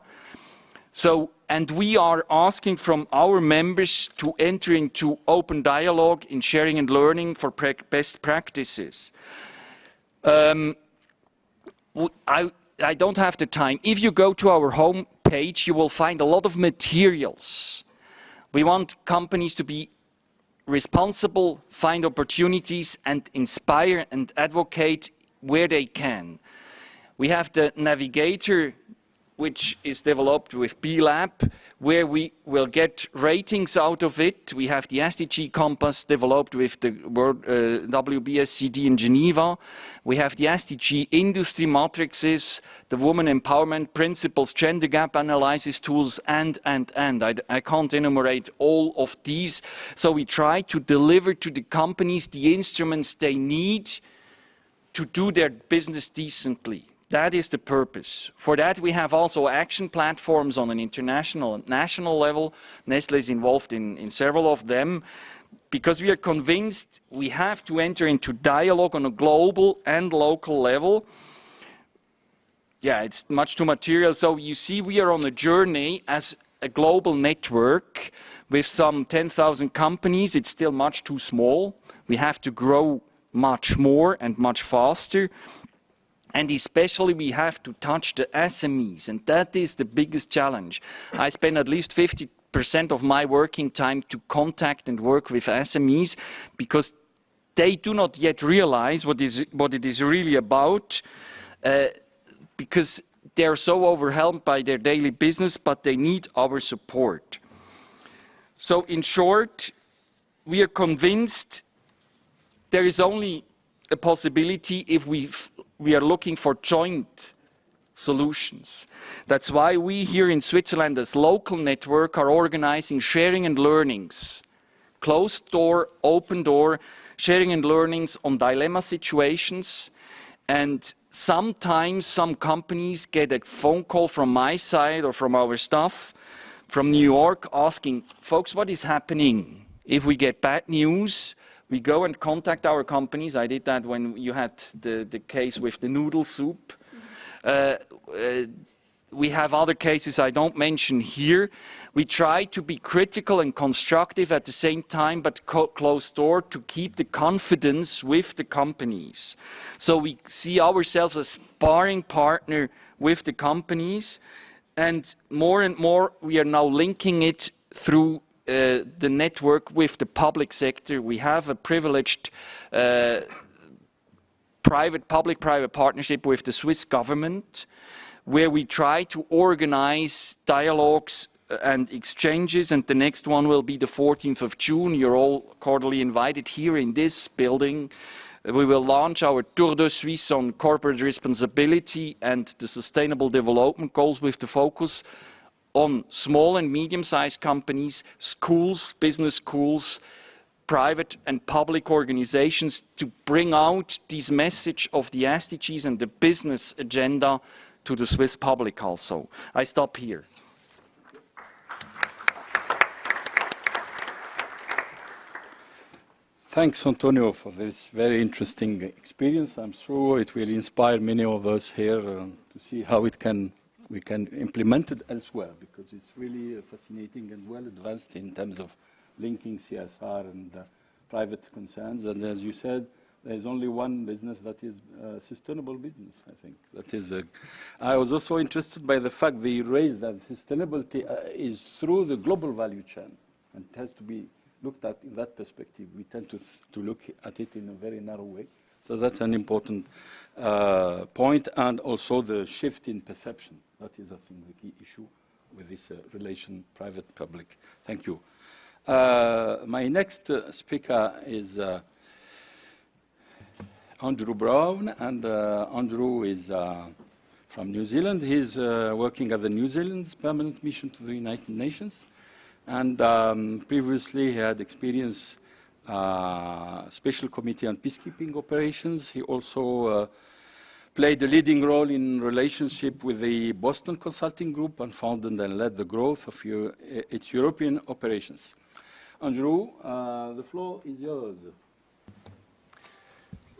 Speaker 5: So, and we are asking from our members to enter into open dialogue in sharing and learning for best practices. I don't have the time. If you go to our home page, you will find a lot of materials. We want companies to be responsible, find opportunities, and inspire and advocate where they can. We have the Navigator, which is developed with B-Lab, where we will get ratings out of it. We have the SDG Compass developed with the World WBSCD in Geneva. We have the SDG Industry Matrices, the Women Empowerment Principles, Gender Gap Analysis Tools, and. I can't enumerate all of these. So we try to deliver to the companies the instruments they need to do their business decently. That is the purpose. For that, we have also action platforms on an international and national level. Nestlé is involved in several of them because we are convinced we have to enter into dialogue on a global and local level. Yeah, it's much too material. So you see, we are on a journey as a global network with some 10,000 companies. It's still much too small. We have to grow much more and much faster. And especially we have to touch the SMEs, and that is the biggest challenge. I spend at least 50% of my working time to contact and work with SMEs because they do not yet realize what it is really about because they are so overwhelmed by their daily business, but they need our support. So in short, we are convinced there is only a possibility if we are looking for joint solutions. That's why we here in Switzerland as local network are organizing sharing and learnings. Closed door, open door, sharing and learnings on dilemma situations. And sometimes some companies get a phone call from my side or from our staff from New York asking, folks, what is happening? If we get bad news, we go and contact our companies. I did that when you had the case with the noodle soup. We have other cases I don't mention here. We try to be critical and constructive at the same time, but close door to keep the confidence with the companies. So we see ourselves as sparring partner with the companies, and more we are now linking it through the network with the public sector. We have a privileged public-private partnership with the Swiss government, where we try to organize dialogues and exchanges, and the next one will be the 14th of June. You're all cordially invited here in this building. We will launch our Tour de Suisse on corporate responsibility and the sustainable development goals with the focus on small and medium-sized companies, schools, business schools, private and public organizations to bring out this message of the SDGs and the business agenda to the Swiss public also. I stop here.
Speaker 2: Thanks, Antonio, for this very interesting experience. I'm sure it will inspire many of us here to see how we can implement it elsewhere, because it's really fascinating and well advanced in terms of linking CSR and private concerns. And as you said, there's only one business that is sustainable business, I think. That is I was also interested by the fact they raised that sustainability is through the global value chain, and it has to be looked at in that perspective. We tend to look at it in a very narrow way. So that's an important point, and also the shift in perception. That is, I think, the key issue with this relation private-public. Thank you. My next speaker is Andrew Brown, and Andrew is from New Zealand. He's working at the New Zealand's Permanent Mission to the United Nations, and previously he had experience Special Committee on Peacekeeping Operations. He also played a leading role in relationship with the Boston Consulting Group and founded and led the growth of its European operations. Andrew, the floor is yours.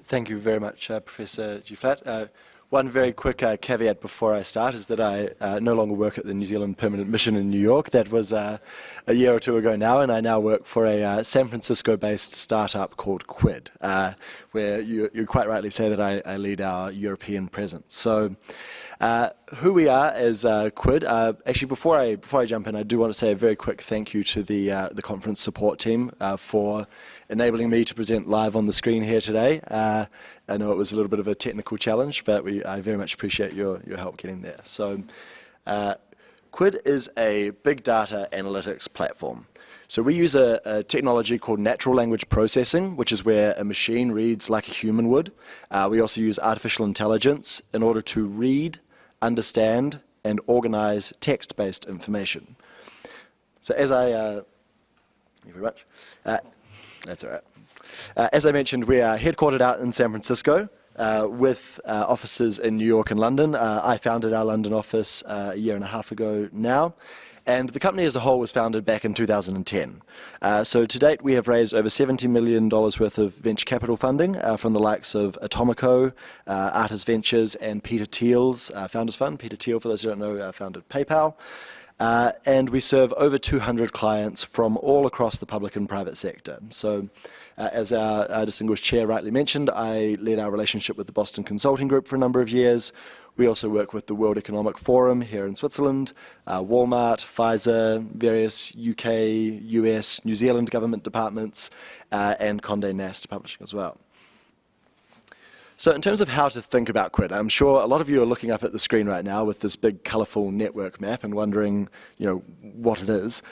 Speaker 6: Thank you very much, Professor Djeflat. One very quick caveat before I start is that I no longer work at the New Zealand Permanent Mission in New York. That was a year or two ago now, and I now work for a San Francisco-based startup called Quid, where you quite rightly say that I lead our European presence. So who we are as Quid, actually before I jump in, I do want to say a very quick thank you to the conference support team for enabling me to present live on the screen here today. I know it was a little bit of a technical challenge, but I very much appreciate your help getting there. So Quid is a big data analytics platform. So we use a technology called natural language processing, which is where a machine reads like a human would. We also use artificial intelligence in order to read, understand, and organize text-based information. So as thank you very much. That's all right. As I mentioned, we are headquartered out in San Francisco with offices in New York and London. I founded our London office a year and a half ago now, and the company as a whole was founded back in 2010. So to date, we have raised over $70 million worth of venture capital funding from the likes of Atomico, Artis Ventures, and Peter Thiel's Founders Fund. Peter Thiel, for those who don't know, founded PayPal. And we serve over 200 clients from all across the public and private sector. So as our distinguished chair rightly mentioned, I led our relationship with the Boston Consulting Group for a number of years. We also work with the World Economic Forum here in Switzerland, Walmart, Pfizer, various UK, US, New Zealand government departments, and Condé Nast Publishing as well. So in terms of how to think about Quid, I'm sure a lot of you are looking up at the screen right now with this big colourful network map and wondering, what it is.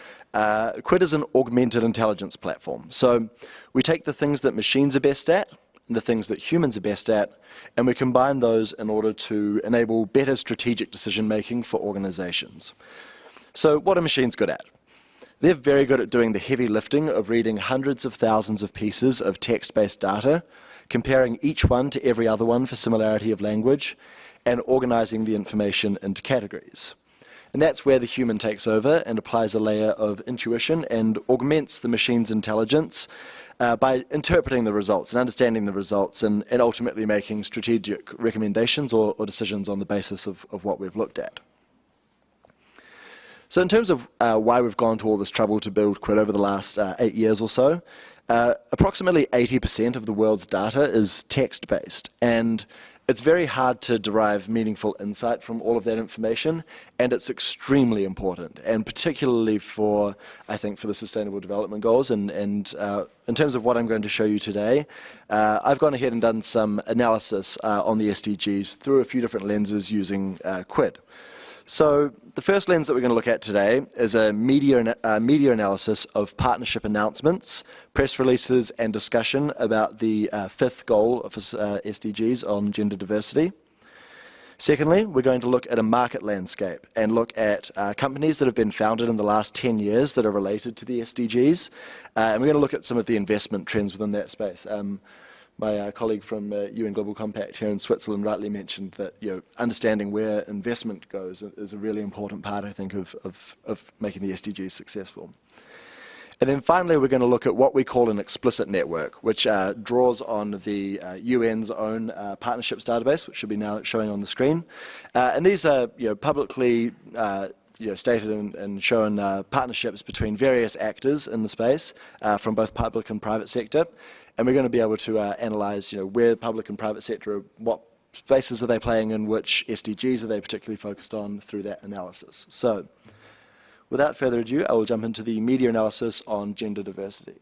Speaker 6: Quid is an augmented intelligence platform. So we take the things that machines are best at and the things that humans are best at, and we combine those in order to enable better strategic decision making for organizations. So what are machines good at? They're very good at doing the heavy lifting of reading hundreds of thousands of pieces of text-based data, comparing each one to every other one for similarity of language, and organizing the information into categories. And that's where the human takes over and applies a layer of intuition and augments the machine's intelligence by interpreting the results and understanding the results and ultimately making strategic recommendations or decisions on the basis of what we've looked at. So in terms of why we've gone to all this trouble to build Quid over the last 8 years or so, approximately 80% of the world's data is text-based, and it's very hard to derive meaningful insight from all of that information, and it's extremely important, and particularly for, I think, for the Sustainable Development Goals. And in terms of what I'm going to show you today, I've gone ahead and done some analysis on the SDGs through a few different lenses using Quid. So the first lens that we're going to look at today is a media analysis of partnership announcements, press releases, and discussion about the fifth goal of SDGs on gender diversity. Secondly, we're going to look at a market landscape and look at companies that have been founded in the last 10 years that are related to the SDGs. And we're going to look at some of the investment trends within that space. My colleague from UN Global Compact here in Switzerland rightly mentioned that understanding where investment goes is a really important part, I think, of making the SDGs successful. And then finally, we're going to look at what we call an explicit network, which draws on the UN's own partnerships database, which should be now showing on the screen. And these are publicly stated and shown partnerships between various actors in the space from both public and private sector. And we're going to be able to analyze, where the public and private sector are, what spaces are they playing in, which SDGs are they particularly focused on through that analysis. So, without further ado, I will jump into the media analysis on gender diversity.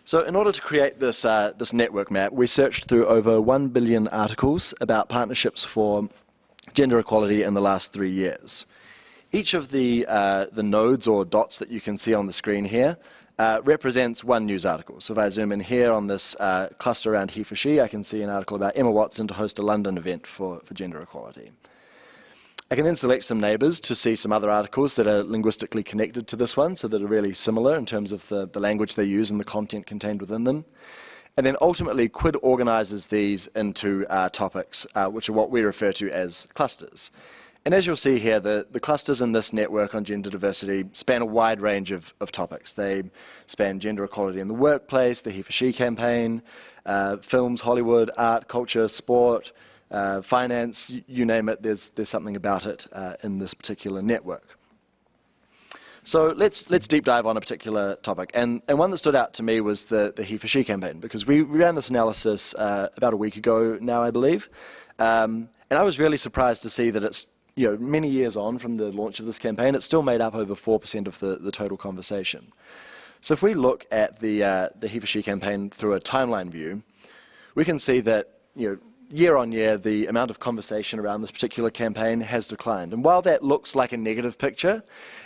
Speaker 6: So, in order to create this network map, we searched through over 1 billion articles about partnerships for gender equality in the last 3 years. Each of the nodes or dots that you can see on the screen here represents one news article. So if I zoom in here on this cluster around he for she, I can see an article about Emma Watson to host a London event for gender equality. I can then select some neighbours to see some other articles that are linguistically connected to this one, so that are really similar in terms of the language they use and the content contained within them. And then ultimately, Quid organises these into topics, which are what we refer to as clusters. And as you'll see here, the clusters in this network on gender diversity span a wide range of topics. They span gender equality in the workplace, the He for She campaign, films, Hollywood, art, culture, sport, finance, you name it, there's something about it in this particular network. So let's deep dive on a particular topic. And one that stood out to me was the He for She campaign, because we ran this analysis about a week ago now, I believe. And I was really surprised to see that it's, many years on from the launch of this campaign, it's still made up over 4% of the total conversation. So if we look at the He for She campaign through a timeline view, we can see that, year on year, the amount of conversation around this particular campaign has declined. And while that looks like a negative picture,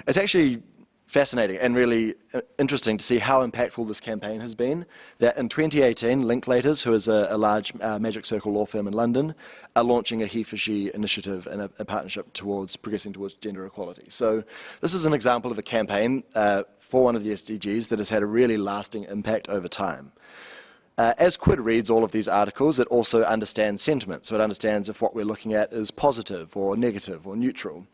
Speaker 6: it's actually fascinating and really interesting to see how impactful this campaign has been. That in 2018, Linklaters, who is a large Magic Circle law firm in London, are launching a He for She initiative and a partnership progressing towards gender equality. So this is an example of a campaign for one of the SDGs that has had a really lasting impact over time. As Quid reads all of these articles, it also understands sentiment. So it understands if what we're looking at is positive or negative or neutral.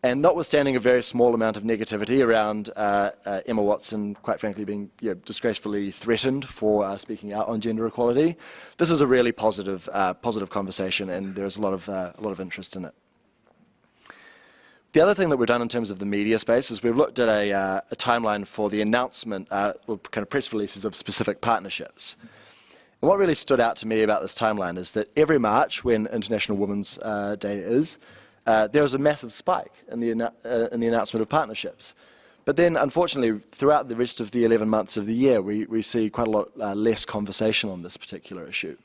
Speaker 6: And notwithstanding a very small amount of negativity around Emma Watson, quite frankly, being disgracefully threatened for speaking out on gender equality, this is a really positive conversation, and there's a lot of interest in it. The other thing that we've done in terms of the media space is we've looked at a timeline for the announcement, or kind of press releases of specific partnerships. And what really stood out to me about this timeline is that every March, when International Women's Day is, there is a massive spike in the announcement of partnerships. But then, unfortunately, throughout the rest of the 11 months of the year, we see quite a lot less conversation on this particular issue,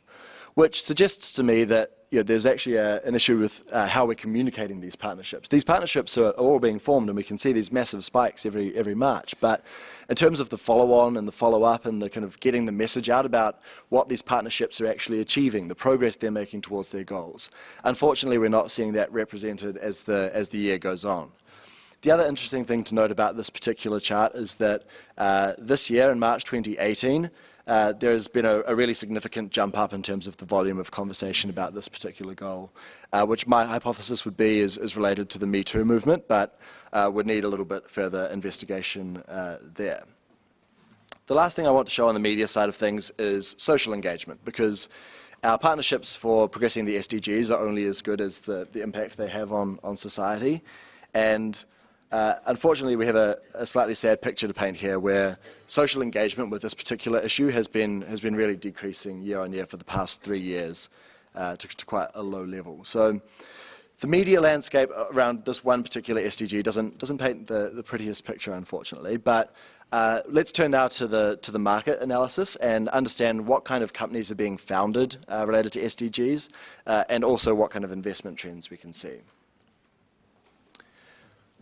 Speaker 6: which suggests to me that there's actually an issue with how we're communicating these partnerships. These partnerships are all being formed, and we can see these massive spikes every March. But in terms of the follow-on and the follow-up and the kind of getting the message out about what these partnerships are actually achieving, the progress they're making towards their goals, unfortunately, we're not seeing that represented as the year goes on. The other interesting thing to note about this particular chart is that this year, in March 2018, there has been a really significant jump up in terms of the volume of conversation about this particular goal, which my hypothesis would be is related to the Me Too movement, but would need a little bit further investigation there. The last thing I want to show on the media side of things is social engagement, because our partnerships for progressing the SDGs are only as good as the impact they have on society. And unfortunately, we have a slightly sad picture to paint here, where social engagement with this particular issue has been really decreasing year on year for the past 3 years to quite a low level. So the media landscape around this one particular SDG doesn't paint the prettiest picture, unfortunately. But let's turn now to the market analysis and understand what kind of companies are being founded related to SDGs, and also what kind of investment trends we can see.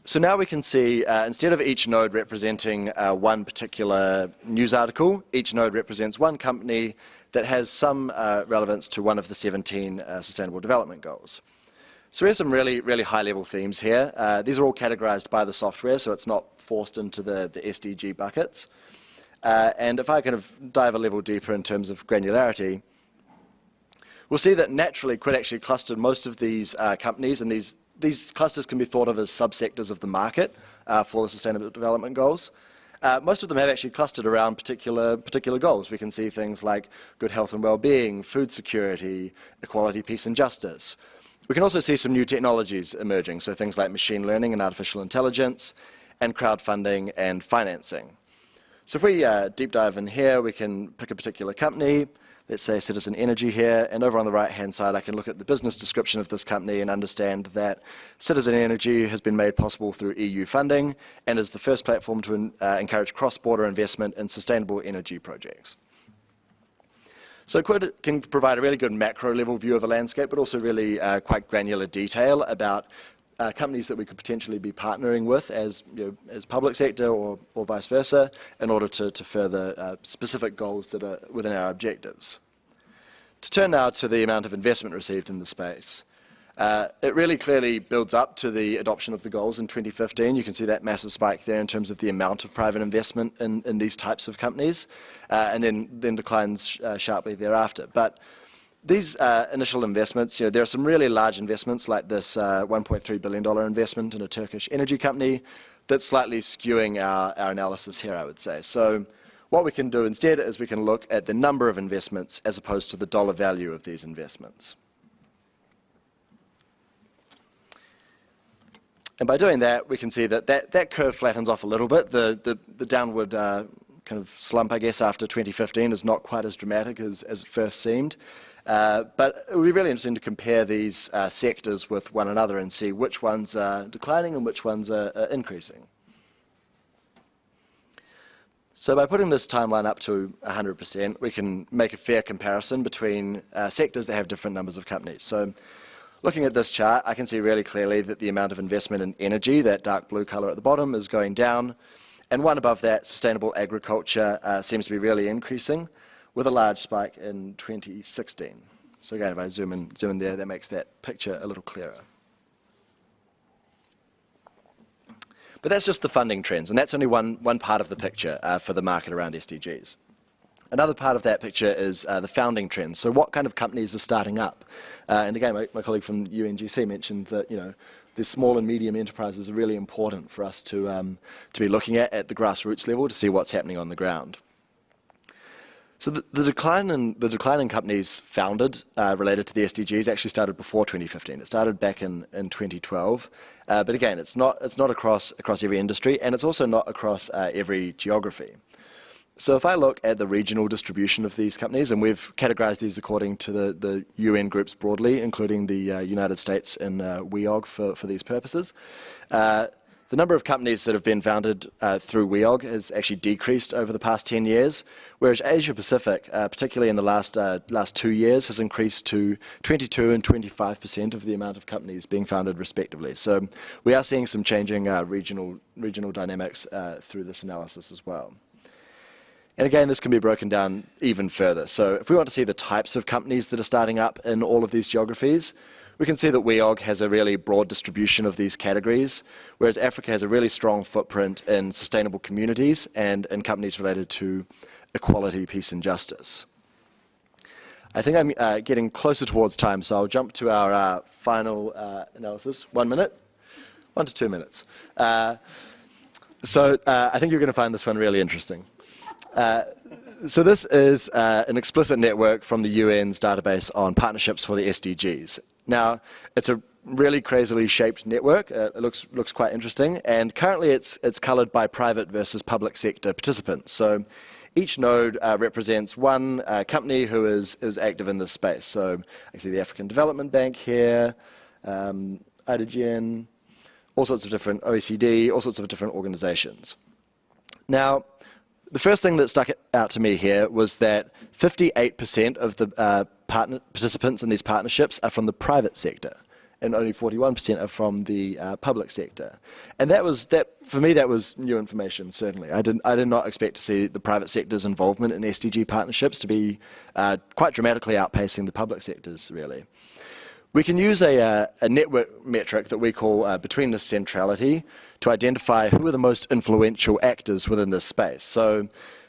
Speaker 6: So now we can see, instead of each node representing one particular news article, each node represents one company that has some relevance to one of the 17 Sustainable Development Goals. So we have some really high-level themes here. These are all categorized by the software, so it's not forced into the SDG buckets. And if I kind of dive a level deeper in terms of granularity, we'll see that naturally Quid actually clustered most of these companies, and these clusters can be thought of as subsectors of the market for the Sustainable Development Goals. Most of them have actually clustered around particular goals. We can see things like good health and well-being, food security, equality, peace and justice. We can also see some new technologies emerging, so things like machine learning and artificial intelligence, and crowdfunding and financing. So if we deep dive in here, we can pick a particular company. Let's say Citizen Energy here, and over on the right-hand side I can look at the business description of this company and understand that Citizen Energy has been made possible through EU funding and is the first platform to encourage cross-border investment in sustainable energy projects. So Quid can provide a really good macro-level view of a landscape, but also really quite granular detail about companies that we could potentially be partnering with as public sector or vice versa, in order to further specific goals that are within our objectives. To turn now to the amount of investment received in the space. It really clearly builds up to the adoption of the goals in 2015. You can see that massive spike there in terms of the amount of private investment in these types of companies, and then declines sharply thereafter. But these initial investments, there are some really large investments like this $1.3 billion investment in a Turkish energy company that's slightly skewing our analysis here, I would say. So what we can do instead is we can look at the number of investments as opposed to the dollar value of these investments. And by doing that, we can see that curve flattens off a little bit. The downward kind of slump, I guess, after 2015 is not quite as dramatic as it first seemed. But it would be really interesting to compare these sectors with one another and see which ones are declining and which ones are increasing. So by putting this timeline up to 100%, we can make a fair comparison between sectors that have different numbers of companies. So looking at this chart, I can see really clearly that the amount of investment in energy, that dark blue color at the bottom, is going down. And one above that, sustainable agriculture, seems to be really increasing, with a large spike in 2016. So again, if I zoom in there, that makes that picture a little clearer. But that's just the funding trends, and that's only one part of the picture for the market around SDGs. Another part of that picture is the founding trends. So what kind of companies are starting up? And again, my colleague from UNGC mentioned that the small and medium enterprises are really important for us to be looking at the grassroots level to see what's happening on the ground. So the decline in companies founded related to the SDGs actually started before 2015. It started back in 2012, but again, it's not across every industry, and it's also not across every geography. So if I look at the regional distribution of these companies, and we've categorized these according to the UN groups broadly, including the United States and WEOG for these purposes. The number of companies that have been founded through WEOG has actually decreased over the past 10 years, whereas Asia Pacific, particularly in the last 2 years, has increased to 22% and 25% of the amount of companies being founded respectively. So we are seeing some changing regional dynamics through this analysis as well. And again, this can be broken down even further. So if we want to see the types of companies that are starting up in all of these geographies, we can see that WEOG has a really broad distribution of these categories, whereas Africa has a really strong footprint in sustainable communities and in companies related to equality, peace, and justice. I think I'm getting closer towards time, so I'll jump to our final analysis. 1 minute? 1 to 2 minutes. So I think you're going to find this one really interesting. So this is an explicit network from the UN's database on partnerships for the SDGs. Now, it's a really crazily shaped network. It looks quite interesting, and currently it's coloured by private versus public sector participants. So each node represents one company who is active in this space. So I see the African Development Bank here, IDGN, all sorts of different OECD, all sorts of different organizations. Now, the first thing that stuck out to me here was that 58% of the participants in these partnerships are from the private sector, and only 41% are from the public sector. And for me, that was new information, certainly. I did not expect to see the private sector's involvement in SDG partnerships to be quite dramatically outpacing the public sector's, really. We can use a network metric that we call betweenness centrality to identify who are the most influential actors within this space. So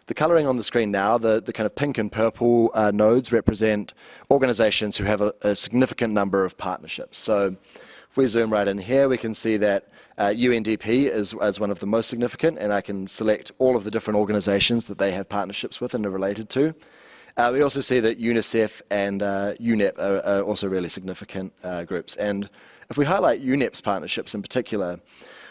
Speaker 6: the colouring on the screen now, the kind of pink and purple nodes represent organizations who have a significant number of partnerships. So if we zoom right in here, we can see that UNDP is one of the most significant, and I can select all of the different organizations that they have partnerships with and are related to. We also see that UNICEF and UNEP are also really significant groups. And if we highlight UNEP's partnerships in particular,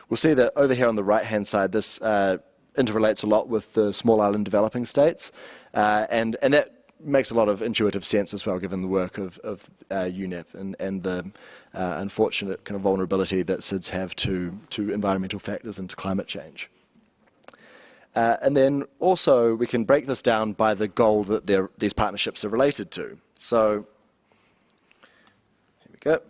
Speaker 6: we'll see that over here on the right-hand side, this interrelates a lot with the small island developing states. And that makes a lot of intuitive sense as well, given the work of UNEP and the unfortunate kind of vulnerability that SIDS have to environmental factors and to climate change. And then also we can break this down by the goal that these partnerships are related to. So here we go.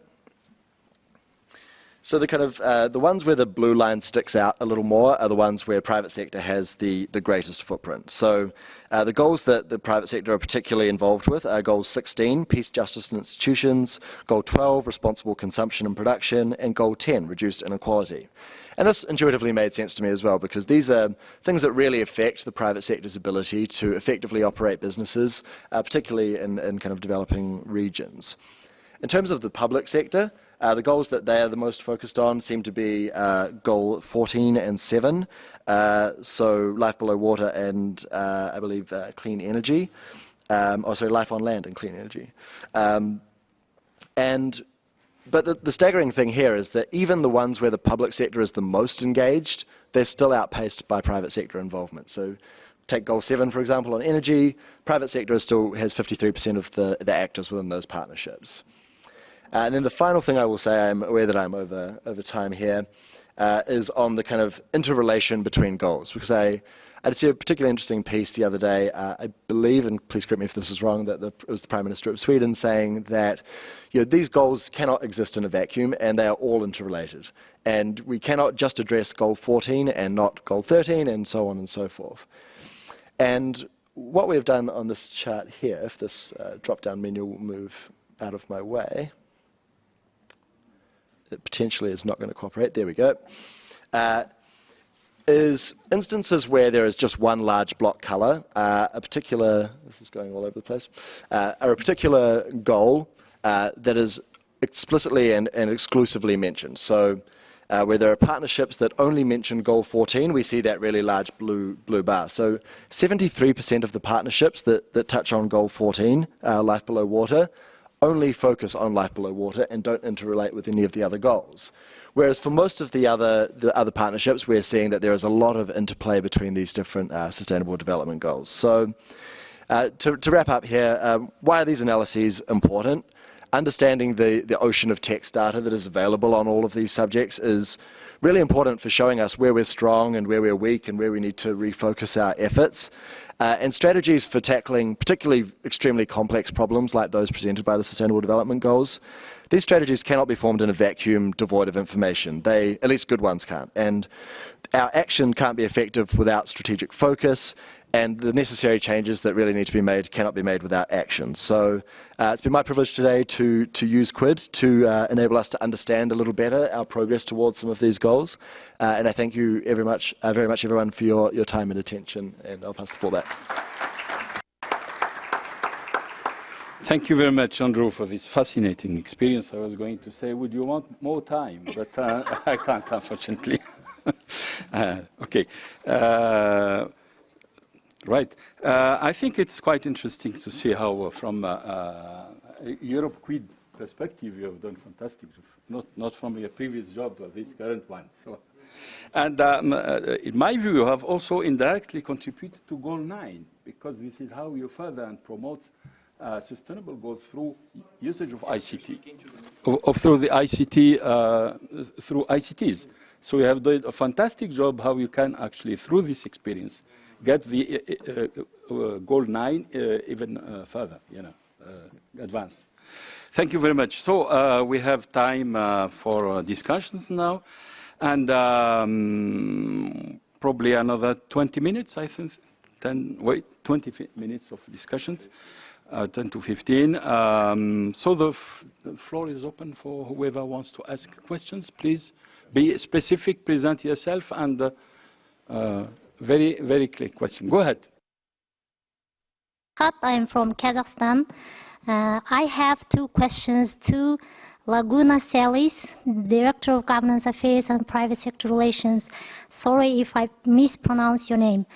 Speaker 6: So the kind of the ones where the blue line sticks out a little more are the ones where private sector has the greatest footprint. So the goals that the private sector are particularly involved with are Goal 16, Peace, Justice and Institutions, Goal 12, Responsible Consumption and Production, and Goal 10, Reduced Inequality. And this intuitively made sense to me as well, because these are things that really affect the private sector's ability to effectively operate businesses, particularly in kind of developing regions. In terms of the public sector, the goals that they are the most focused on seem to be Goal 14 and 7, so life below water and I believe clean energy, life on land and clean energy. But the staggering thing here is that even the ones where the public sector is the most engaged, they're still outpaced by private sector involvement. So take Goal 7, for example, on energy, private sector still has 53% of the actors within those partnerships. And then the final thing I will say, I'm aware that I'm over time here, is on the kind of interrelation between goals, because I did see a particularly interesting piece the other day, I believe, and please correct me if this is wrong, that it was the Prime Minister of Sweden saying that these goals cannot exist in a vacuum and they are all interrelated. And we cannot just address Goal 14 and not Goal 13 and so on and so forth. And what we've done on this chart here, if this drop-down menu will move out of my way, it potentially is not going to cooperate, there we go, is instances where there is just one large block color, a particular, this is going all over the place, or a particular goal that is explicitly and exclusively mentioned. So where there are partnerships that only mention Goal 14, we see that really large blue bar. So 73% of the partnerships that touch on Goal 14, life below water, only focus on life below water and don't interrelate with any of the other goals. Whereas for most of the other partnerships, we're seeing that there is a lot of interplay between these different sustainable development goals. So to wrap up here, why are these analyses important? Understanding the ocean of text data that is available on all of these subjects is really important for showing us where we're strong and where we're weak and where we need to refocus our efforts. And strategies for tackling particularly extremely complex problems like those presented by the Sustainable Development Goals. These strategies cannot be formed in a vacuum devoid of information. They, at least good ones, can't. And our action can't be effective without strategic focus, and the necessary changes that really need to be made cannot be made without action. So it's been my privilege today to use Quid to enable us to understand a little better our progress towards some of these goals. And I thank you very much everyone for your time and attention, and I'll pass the floor back.
Speaker 2: Thank you very much, Andrew, for this fascinating experience. I was going to say, would you want more time? But I can't, unfortunately. Okay. Right. I think it's quite interesting to see how, from Europe Quid perspective, you have done fantastic. Not from your previous job, but this current one. So, and in my view, you have also indirectly contributed to Goal 9, because this is how you further and promote sustainable goals through usage of ICT, through the ICT, through ICTs. So you have done a fantastic job how you can actually, through this experience, get the Goal 9 even further, advanced. Thank you very much. So we have time for discussions now, and probably another 20 minutes, I think. 20 minutes of discussions, 10 to 15. So the floor is open for whoever wants to ask questions. Please be specific, present yourself, and very, very clear question. Go ahead.
Speaker 7: I'm from Kazakhstan. I have two questions to Laguna-Celis, Director of Governance Affairs and Private Sector Relations. Sorry if I mispronounce your name.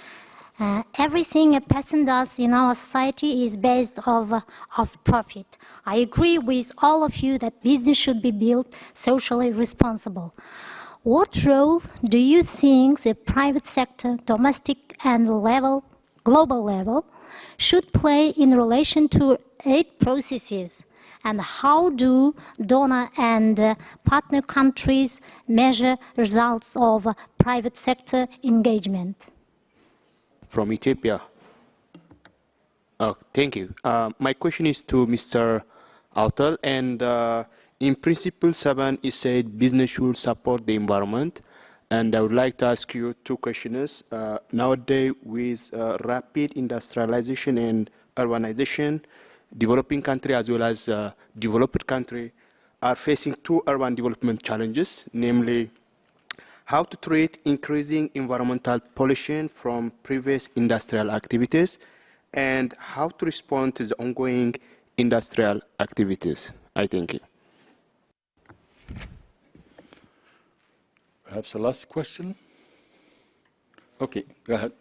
Speaker 7: Everything a person does in our society is based of profit. I agree with all of you that business should be built socially responsible. What role do you think the private sector, domestic and global level, should play in relation to aid processes? And how do donor and partner countries measure results of private sector engagement?
Speaker 8: From Ethiopia. Thank you. My question is to Mr. Hautle, and in principle 7, it said business should support the environment. And I would like to ask you two questions. Nowadays, with rapid industrialization and urbanization, developing country as well as developed country are facing two urban development challenges, namely how to treat increasing environmental pollution from previous industrial activities and how to respond to the ongoing industrial activities. I thank you.
Speaker 2: Perhaps the last question? Okay, go ahead.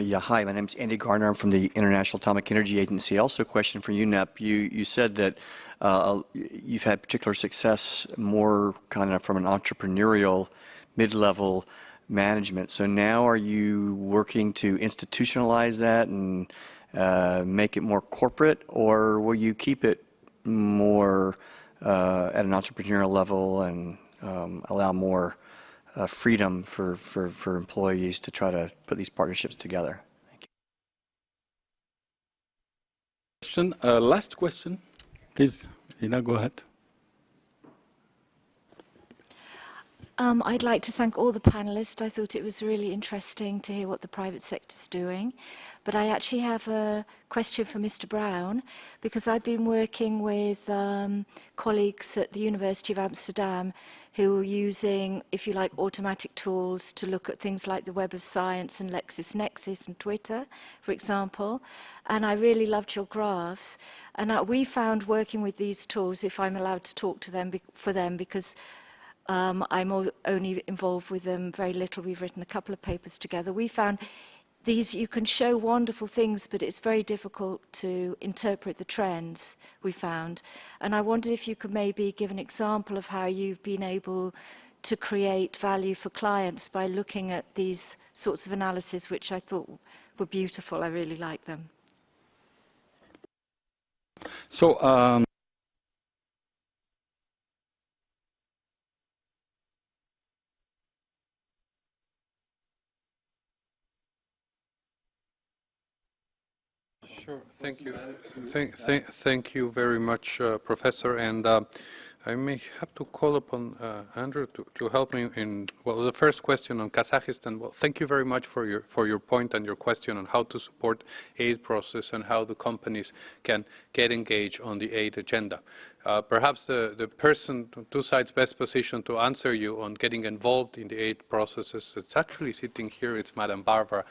Speaker 9: Yeah, hi, my name is Andy Garner. I'm from the International Atomic Energy Agency. Also a question for UNEP. You said that you've had particular success more kind of from an entrepreneurial mid-level management. So now are you working to institutionalize that and make it more corporate, or will you keep it more at an entrepreneurial level and allow more freedom for employees to try to put these partnerships together? Thank you.
Speaker 2: Last question, please. Ina, go ahead.
Speaker 10: I'd like to thank all the panelists. I thought it was really interesting to hear what the private sector's doing. But I actually have a question for Mr. Brown, because I've been working with colleagues at the University of Amsterdam who are using, if you like, automatic tools to look at things like the Web of Science and LexisNexis and Twitter, for example. And I really loved your graphs. And we found working with these tools, if I'm allowed to talk to them, for them, because I'm only involved with them very little. We've written a couple of papers together. We found these, you can show wonderful things, but it's very difficult to interpret the trends, we found. And I wondered if you could maybe give an example of how you've been able to create value for clients by looking at these sorts of analyses, which I thought were beautiful. I really like them.
Speaker 2: So,
Speaker 1: Sure. Thank you. Thank you very much, Professor. And I may have to call upon Andrew to help me in, well, the first question on Kazakhstan. Well, thank you very much for your point and your question on how to support aid process and how the companies can get engaged on the aid agenda. Perhaps the person, two sides best positioned to answer you on getting involved in the aid processes, it's actually sitting here, it's Madam Barbara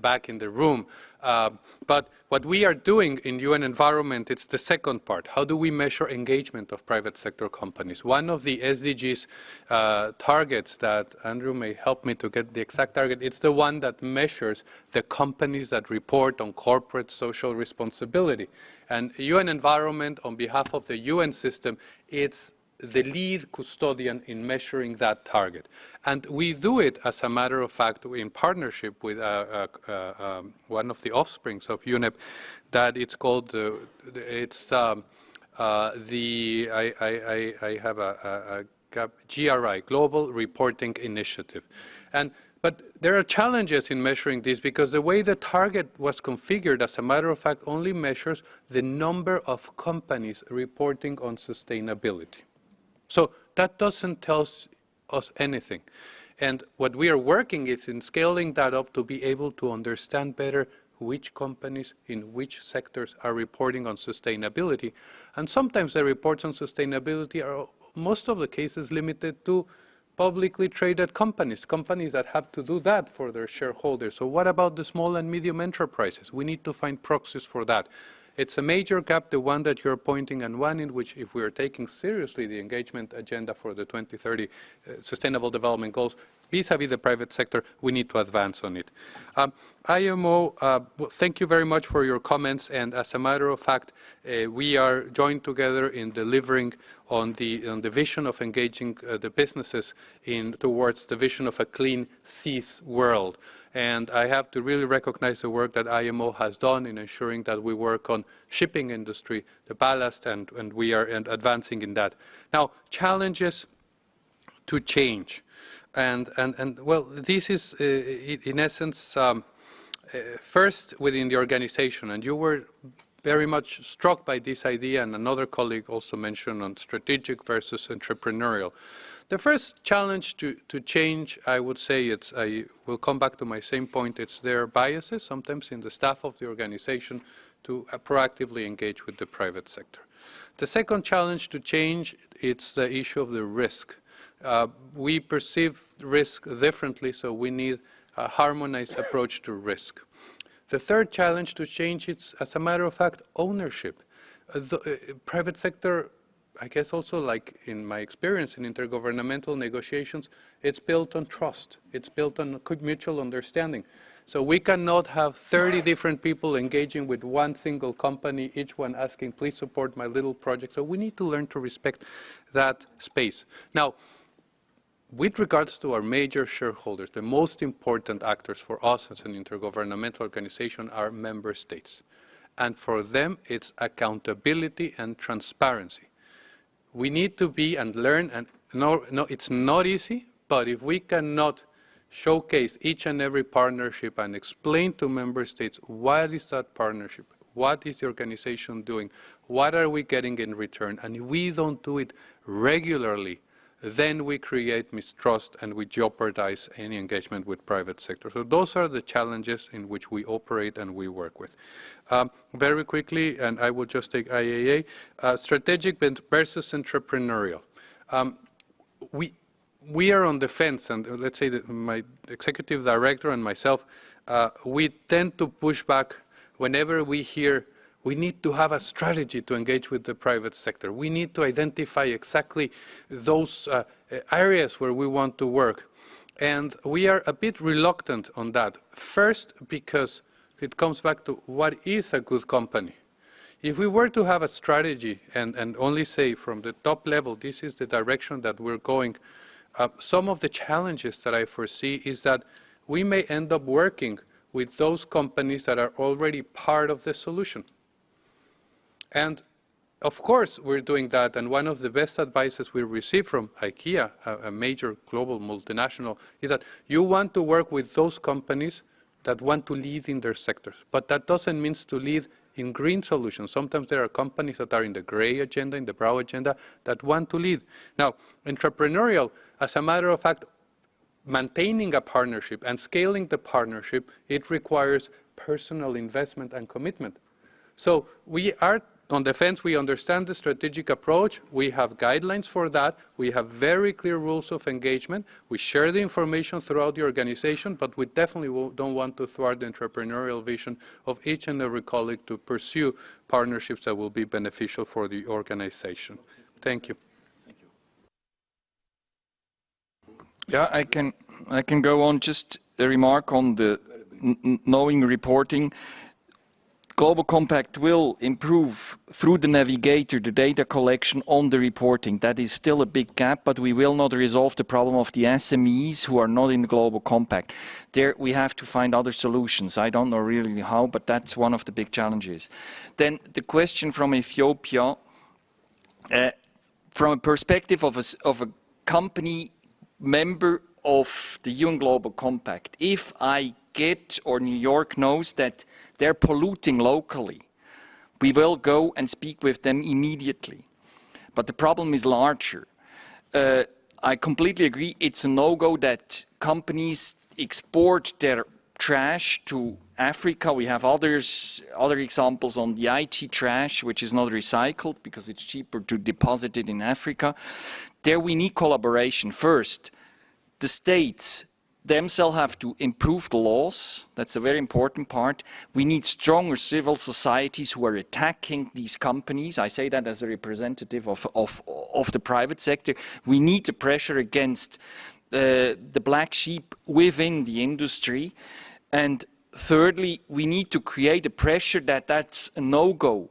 Speaker 1: back in the room. But what we are doing in UN Environment, it's the second part. How do we measure engagement of private sector companies? One of the SDGs targets that Andrew may help me to get the exact target, it's the one that measures the companies that report on corporate social responsibility. And UN Environment, on behalf of the UN system, it's the lead custodian in measuring that target. And we do it, as a matter of fact, in partnership with one of the offsprings of UNEP, that it's called, I have a GRI, Global Reporting Initiative. But there are challenges in measuring this, because the way the target was configured, as a matter of fact, only measures the number of companies reporting on sustainability. So that doesn't tell us anything. And what we are working is in scaling that up to be able to understand better which companies in which sectors are reporting on sustainability. And sometimes the reports on sustainability are, most of the cases, limited to publicly traded companies, companies that have to do that for their shareholders. So what about the small and medium enterprises? We need to find proxies for that. It's a major gap, the one that you're pointing, and one in which, if we are taking seriously the engagement agenda for the 2030 Sustainable Development Goals, vis-a-vis the private sector, we need to advance on it. IMO, thank you very much for your comments, and as a matter of fact, we are joined together in delivering on the vision of engaging the businesses towards the vision of a clean seas world. And I have to really recognize the work that IMO has done in ensuring that we work on shipping industry, the ballast, and we are advancing in that. Now, challenges to change. And well, this is, in essence, first within the organization. And you were very much struck by this idea, and another colleague also mentioned on strategic versus entrepreneurial. The first challenge to change, I would say, I will come back to my same point, it's their biases, sometimes in the staff of the organization, to proactively engage with the private sector. The second challenge to change, it's the issue of the risk. We perceive risk differently, so we need a harmonized approach to risk. The third challenge to change, it's, as a matter of fact, ownership. The private sector, I guess also like in my experience in intergovernmental negotiations, it's built on trust. It's built on mutual understanding. So we cannot have 30 different people engaging with one single company, each one asking, please support my little project. So we need to learn to respect that space. Now, with regards to our major shareholders, the most important actors for us as an intergovernmental organization are member states. And for them, it's accountability and transparency. We need to be and learn, and no, it's not easy, but if we cannot showcase each and every partnership and explain to member states what is that partnership, what is the organization doing, what are we getting in return, and if we don't do it regularly, then we create mistrust and we jeopardize any engagement with private sector. So those are the challenges in which we operate and we work with. Very quickly, and I will just take IAA, strategic versus entrepreneurial. We are on the fence, and let's say that my executive director and myself, we tend to push back whenever we hear we need to have a strategy to engage with the private sector. We need to identify exactly those areas where we want to work. And we are a bit reluctant on that. First, because it comes back to what is a good company. If we were to have a strategy and only say from the top level, this is the direction that we're going, some of the challenges that I foresee is that we may end up working with those companies that are already part of the solution. And of course we're doing that, and one of the best advices we receive from IKEA, a major global multinational, is that you want to work with those companies that want to lead in their sectors. But that doesn't mean to lead in green solutions. Sometimes there are companies that are in the gray agenda, in the brown agenda, that want to lead. Now, entrepreneurial, as a matter of fact, maintaining a partnership and scaling the partnership, it requires personal investment and commitment. So we are on the fence. We understand the strategic approach. We have guidelines for that. We have very clear rules of engagement. We share the information throughout the organization, but we definitely don't want to thwart the entrepreneurial vision of each and every colleague to pursue partnerships that will be beneficial for the organization. Thank you.
Speaker 5: Yeah, I can go on. Just a remark on the knowing reporting. Global Compact will improve through the navigator, the data collection on the reporting. That is still a big gap, but we will not resolve the problem of the SMEs who are not in the Global Compact. There we have to find other solutions. I don't know really how, but that's one of the big challenges. Then the question from Ethiopia, from a perspective of a company member of the UN Global Compact, if I get, or New York knows that they're polluting locally, we will go and speak with them immediately. But the problem is larger. I completely agree, it's a no-go that companies export their trash to Africa. We have other examples on the IT trash, which is not recycled because it's cheaper to deposit it in Africa. There we need collaboration. First, the states themselves have to improve the laws. That's a very important part. We need stronger civil societies who are attacking these companies. I say that as a representative of the private sector. We need the pressure against the black sheep within the industry. And thirdly, we need to create a pressure that that's a no-go.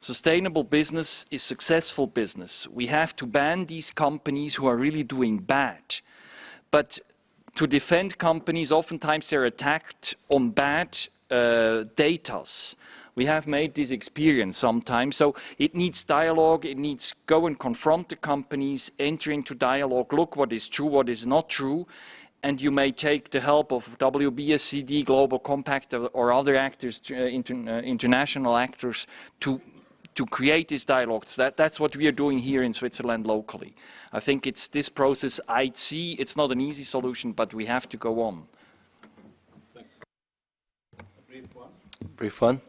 Speaker 5: Sustainable business is successful business. We have to ban these companies who are really doing bad. But to defend companies, oftentimes they're attacked on bad data. We have made this experience sometimes. So it needs dialogue, it needs go and confront the companies, enter into dialogue, look what is true, what is not true, and you may take the help of WBSCD, Global Compact, or other actors, international actors, to create these dialogues. That's what we are doing here in Switzerland locally. I think it's this process I'd see. It's not an easy solution, but we have to go on.
Speaker 6: Thanks. Brief one.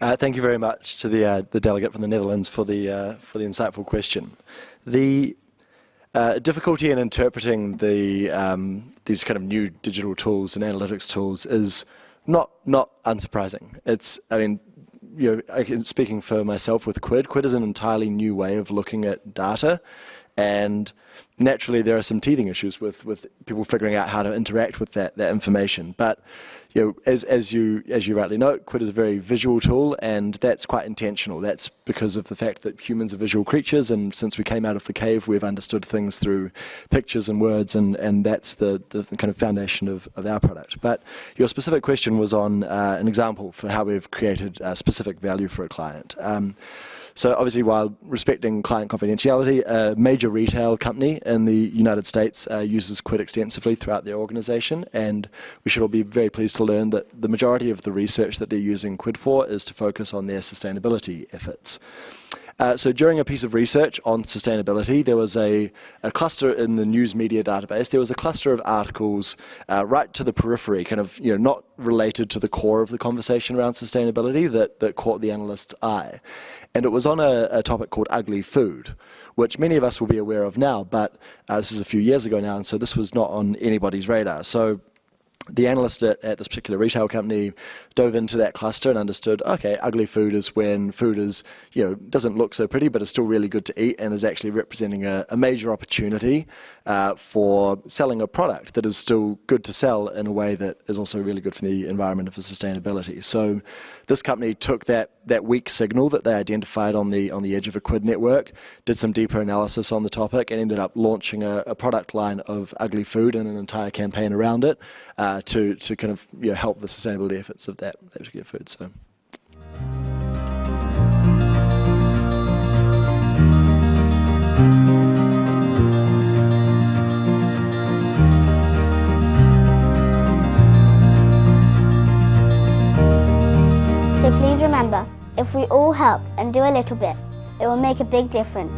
Speaker 6: Thank you very much to the delegate from the Netherlands for the insightful question. The difficulty in interpreting these kind of new digital tools and analytics tools is not unsurprising. I mean, speaking for myself with Quid is an entirely new way of looking at data, and naturally there are some teething issues with people figuring out how to interact with that information. But as you rightly note, Quid is a very visual tool, and that's quite intentional. That's because of the fact that humans are visual creatures, and since we came out of the cave, we've understood things through pictures and words, and that's the kind of foundation of our product. But your specific question was on an example for how we've created specific value for a client. So obviously, while respecting client confidentiality, a major retail company in the United States uses Quid extensively throughout their organization, and we should all be very pleased to learn that the majority of the research that they're using Quid for is to focus on their sustainability efforts. So during a piece of research on sustainability, there was a cluster in the news media database. There was a cluster of articles right to the periphery, kind of not related to the core of the conversation around sustainability that caught the analyst's eye. And it was on a topic called ugly food, which many of us will be aware of now, but this is a few years ago now, and so this was not on anybody's radar. So the analyst at this particular retail company dove into that cluster and understood, okay, ugly food is when food is, doesn't look so pretty, but is still really good to eat and is actually representing a major opportunity for selling a product that is still good to sell in a way that is also really good for the environment and for sustainability. So this company took that weak signal that they identified on the edge of a Quid network, did some deeper analysis on the topic, and ended up launching a product line of ugly food and an entire campaign around it to kind of help the sustainability efforts of that particular food. So.
Speaker 11: So please remember, if we all help and do a little bit, it will make a big difference.